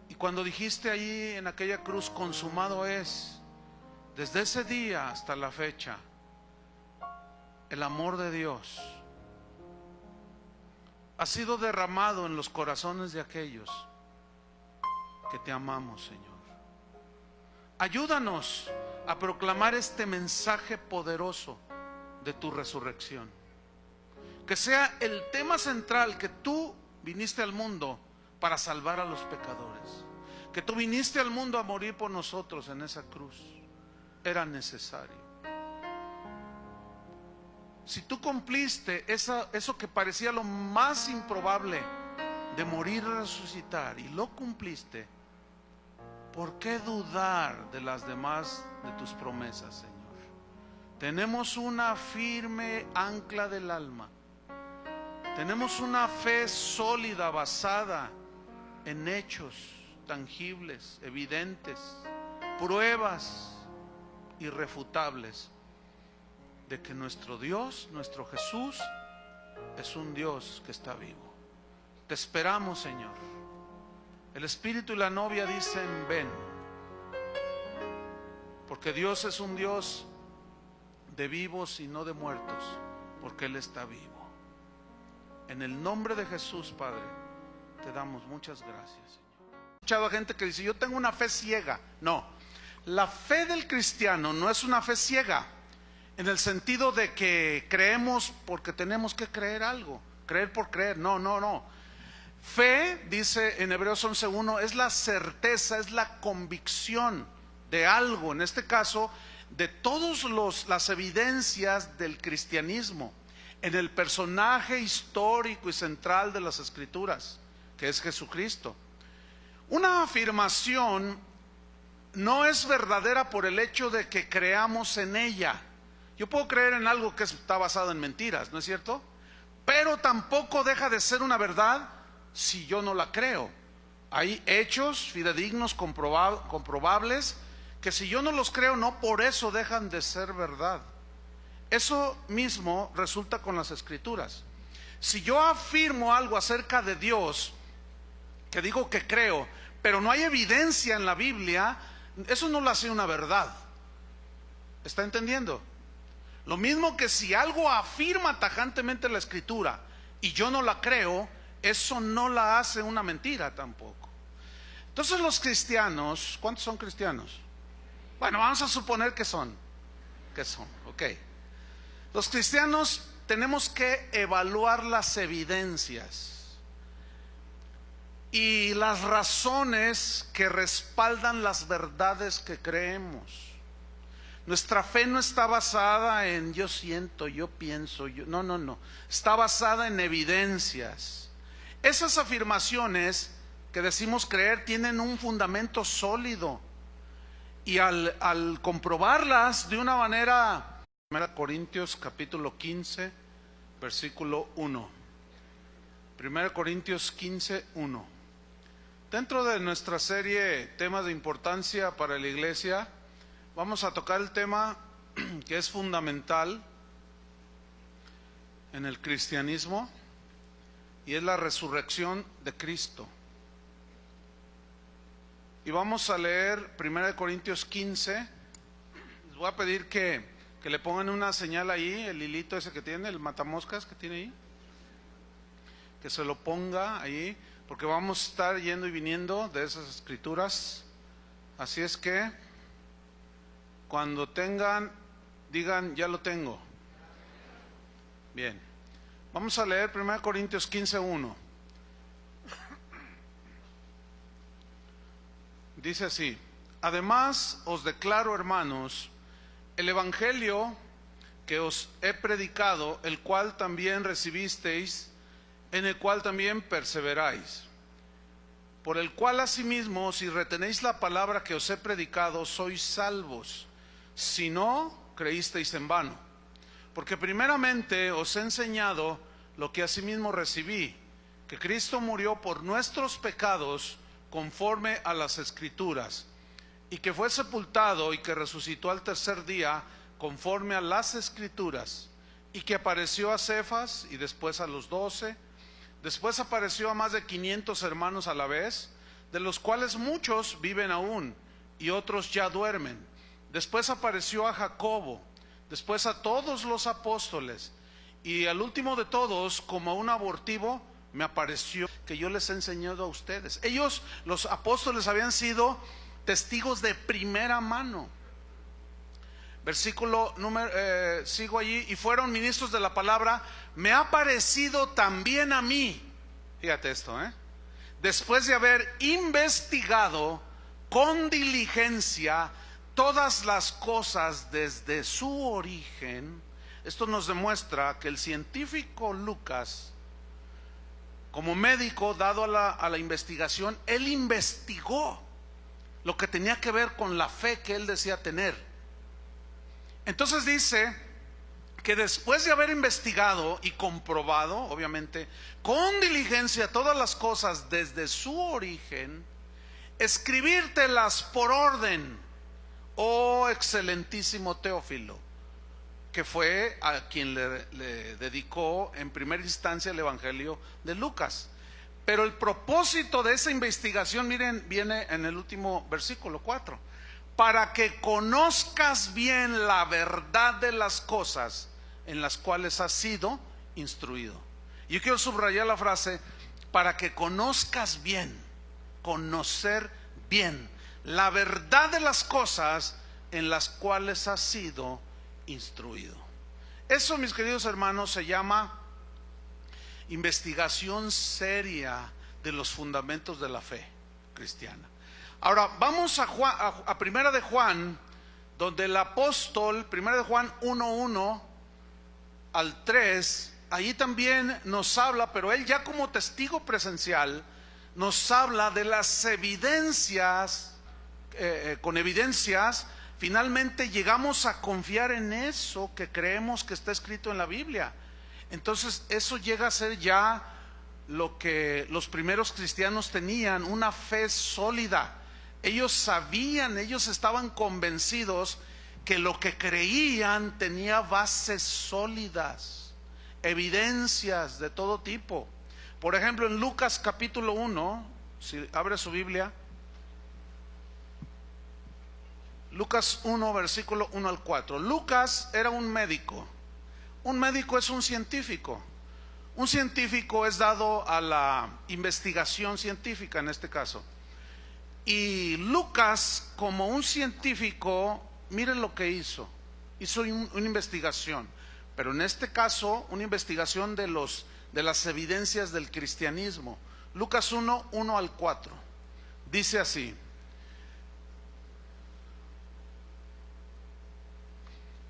[SPEAKER 1] Y cuando dijiste allí en aquella cruz, consumado es, desde ese día hasta la fecha, el amor de Dios ha sido derramado en los corazones de aquellos que te amamos, Señor. Ayúdanos a proclamar este mensaje poderoso de tu resurrección. Que sea el tema central, que tú viniste al mundo para salvar a los pecadores. Que tú viniste al mundo a morir por nosotros en esa cruz. Era necesario. Si tú cumpliste eso que parecía lo más improbable de morir y resucitar, y lo cumpliste, ¿por qué dudar de las demás de tus promesas, Señor? Tenemos una firme ancla del alma. Tenemos una fe sólida basada en hechos tangibles, evidentes, pruebas irrefutables de que nuestro Dios, nuestro Jesús, es un Dios que está vivo. Te esperamos, Señor. El Espíritu y la novia dicen: ven. Porque Dios es un Dios de vivos y no de muertos, porque Él está vivo. En el nombre de Jesús, Padre, te damos muchas gracias, Señor. He escuchado a gente que dice: yo tengo una fe ciega. No, la fe del cristiano no es una fe ciega, en el sentido de que creemos porque tenemos que creer algo, creer por creer. No, no, no. Fe, dice en Hebreos 11:1, es la certeza, es la convicción de algo, en este caso, de todas las evidencias del cristianismo, en el personaje histórico y central de las Escrituras, que es Jesucristo. Una afirmación no es verdadera por el hecho de que creamos en ella. Yo puedo creer en algo que está basado en mentiras, ¿no es cierto? Pero tampoco deja de ser una verdad si yo no la creo. Hay hechos fidedignos, comprobables, que si yo no los creo, no por eso dejan de ser verdad. Eso mismo resulta con las Escrituras. Si yo afirmo algo acerca de Dios, que digo que creo, pero no hay evidencia en la Biblia, eso no lo hace una verdad. ¿Está entendiendo? Lo mismo que si algo afirma tajantemente la Escritura y yo no la creo, eso no la hace una mentira tampoco. Entonces los cristianos, ¿cuántos son cristianos? Bueno, vamos a suponer que son, ok. Los cristianos tenemos que evaluar las evidencias y las razones que respaldan las verdades que creemos. Nuestra fe no está basada en yo siento, yo pienso, no. Está basada en evidencias. Esas afirmaciones que decimos creer tienen un fundamento sólido. Y al comprobarlas de una manera... 1 Corintios capítulo 15, versículo 1. 1 Corintios 15, 1. Dentro de nuestra serie Temas de Importancia para la Iglesia, vamos a tocar el tema que es fundamental en el cristianismo, y es la resurrección de Cristo. Y vamos a leer 1 Corintios 15. Les voy a pedir que le pongan una señal ahí, el hilito ese que tiene, el matamoscas que tiene ahí, que se lo ponga ahí, porque vamos a estar yendo y viniendo de esas escrituras. Así es que cuando tengan, digan: ya lo tengo. Bien, vamos a leer 1 Corintios 15, 1. Dice así: además os declaro, hermanos, el evangelio que os he predicado, el cual también recibisteis, en el cual también perseveráis, por el cual asimismo, si retenéis la palabra que os he predicado, sois salvos, si no creísteis en vano. Porque primeramente os he enseñado lo que asimismo recibí, que Cristo murió por nuestros pecados conforme a las Escrituras, y que fue sepultado y que resucitó al tercer día conforme a las Escrituras, y que apareció a Cefas y después a los 12. Después apareció a más de 500 hermanos a la vez, de los cuales muchos viven aún y otros ya duermen. Después apareció a Jacobo, después a todos los apóstoles, y al último de todos, como a un abortivo, me apareció que yo les he enseñado a ustedes. Ellos, los apóstoles, habían sido testigos de primera mano. Versículo sigo allí, y fueron ministros de la palabra. Me ha parecido también a mí, fíjate esto, después de haber investigado con diligencia todas las cosas desde su origen. Esto nos demuestra que el científico Lucas, como médico dado a la investigación, él investigó lo que tenía que ver con la fe que él decía tener. Entonces dice que después de haber investigado y comprobado, obviamente, con diligencia todas las cosas desde su origen, escribírtelas por orden, oh excelentísimo Teófilo, que fue a quien le dedicó en primera instancia el Evangelio de Lucas. Pero el propósito de esa investigación, miren, viene en el último versículo 4. Para que conozcas bien la verdad de las cosas en las cuales has sido instruido. Yo quiero subrayar la frase, para que conozcas bien, conocer bien la verdad de las cosas en las cuales has sido instruido. Eso, mis queridos hermanos, se llama investigación seria de los fundamentos de la fe cristiana. Ahora vamos a Primera de Juan, donde el apóstol, Primera de Juan 1:1 al 3, allí también nos habla, pero él ya como testigo presencial nos habla de las evidencias, con evidencias finalmente llegamos a confiar en eso que creemos que está escrito en la Biblia. Entonces eso llega a ser ya lo que los primeros cristianos tenían, una fe sólida. Ellos sabían, ellos estaban convencidos que lo que creían tenía bases sólidas, evidencias de todo tipo. Por ejemplo, en Lucas capítulo 1, si abre su Biblia, Lucas 1, versículo 1 al 4. Lucas era un médico. Un médico es un científico. Un científico es dado a la investigación científica en este caso. Y Lucas, como un científico, miren lo que hizo. Hizo una investigación, pero en este caso una investigación de las evidencias del cristianismo. Lucas 1, 1 al 4. Dice así: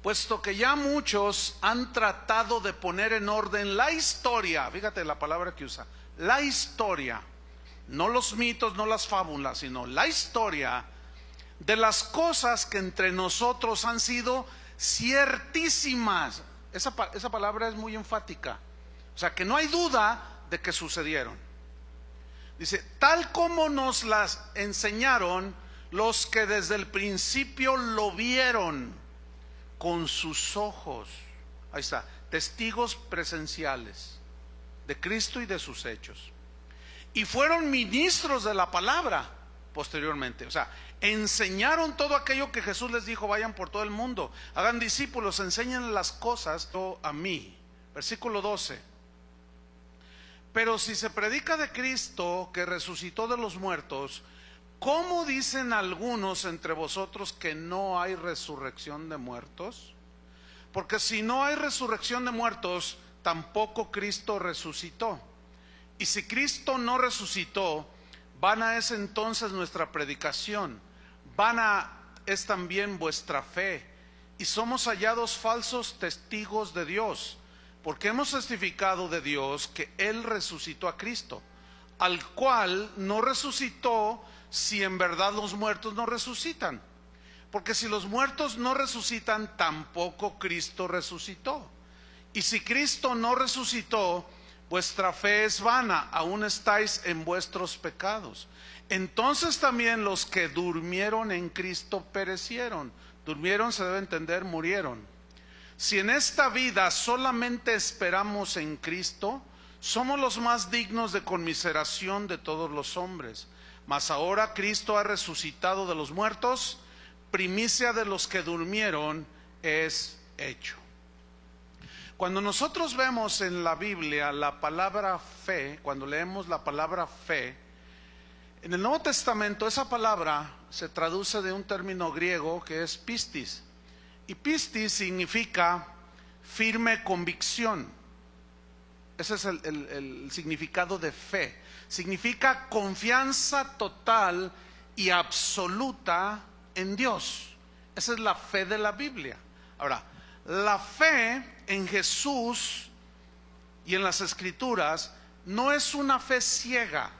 [SPEAKER 1] puesto que ya muchos han tratado de poner en orden la historia, fíjate la palabra que usa, la historia, no los mitos, no las fábulas, sino la historia de las cosas que entre nosotros han sido ciertísimas. Esa palabra es muy enfática, o sea que no hay duda de que sucedieron. Dice, tal como nos las enseñaron los que desde el principio lo vieron con sus ojos. Ahí está, testigos presenciales de Cristo y de sus hechos. Y fueron ministros de la palabra posteriormente. O sea, enseñaron todo aquello que Jesús les dijo: vayan por todo el mundo, hagan discípulos, enseñen las cosas a mí. Versículo 12. Pero si se predica de Cristo que resucitó de los muertos, ¿cómo dicen algunos entre vosotros que no hay resurrección de muertos? Porque si no hay resurrección de muertos, tampoco Cristo resucitó. Y si Cristo no resucitó, vana es entonces nuestra predicación, vana es también vuestra fe, y somos hallados falsos testigos de Dios, porque hemos testificado de Dios que Él resucitó a Cristo, al cual no resucitó si en verdad los muertos no resucitan. Porque si los muertos no resucitan, tampoco Cristo resucitó. Y si Cristo no resucitó, vuestra fe es vana, aún estáis en vuestros pecados. Entonces también los que durmieron en Cristo perecieron. Durmieron, se debe entender, murieron. Si en esta vida solamente esperamos en Cristo, somos los más dignos de conmiseración de todos los hombres. Mas ahora Cristo ha resucitado de los muertos, primicia de los que durmieron es hecho. Cuando nosotros vemos en la Biblia la palabra fe, cuando leemos la palabra fe, en el Nuevo Testamento esa palabra se traduce de un término griego que es pistis. Y pistis significa firme convicción. Ese es el significado de fe. Significa confianza total y absoluta en Dios. Esa es la fe de la Biblia. Ahora, la fe en Jesús y en las Escrituras no es una fe ciega.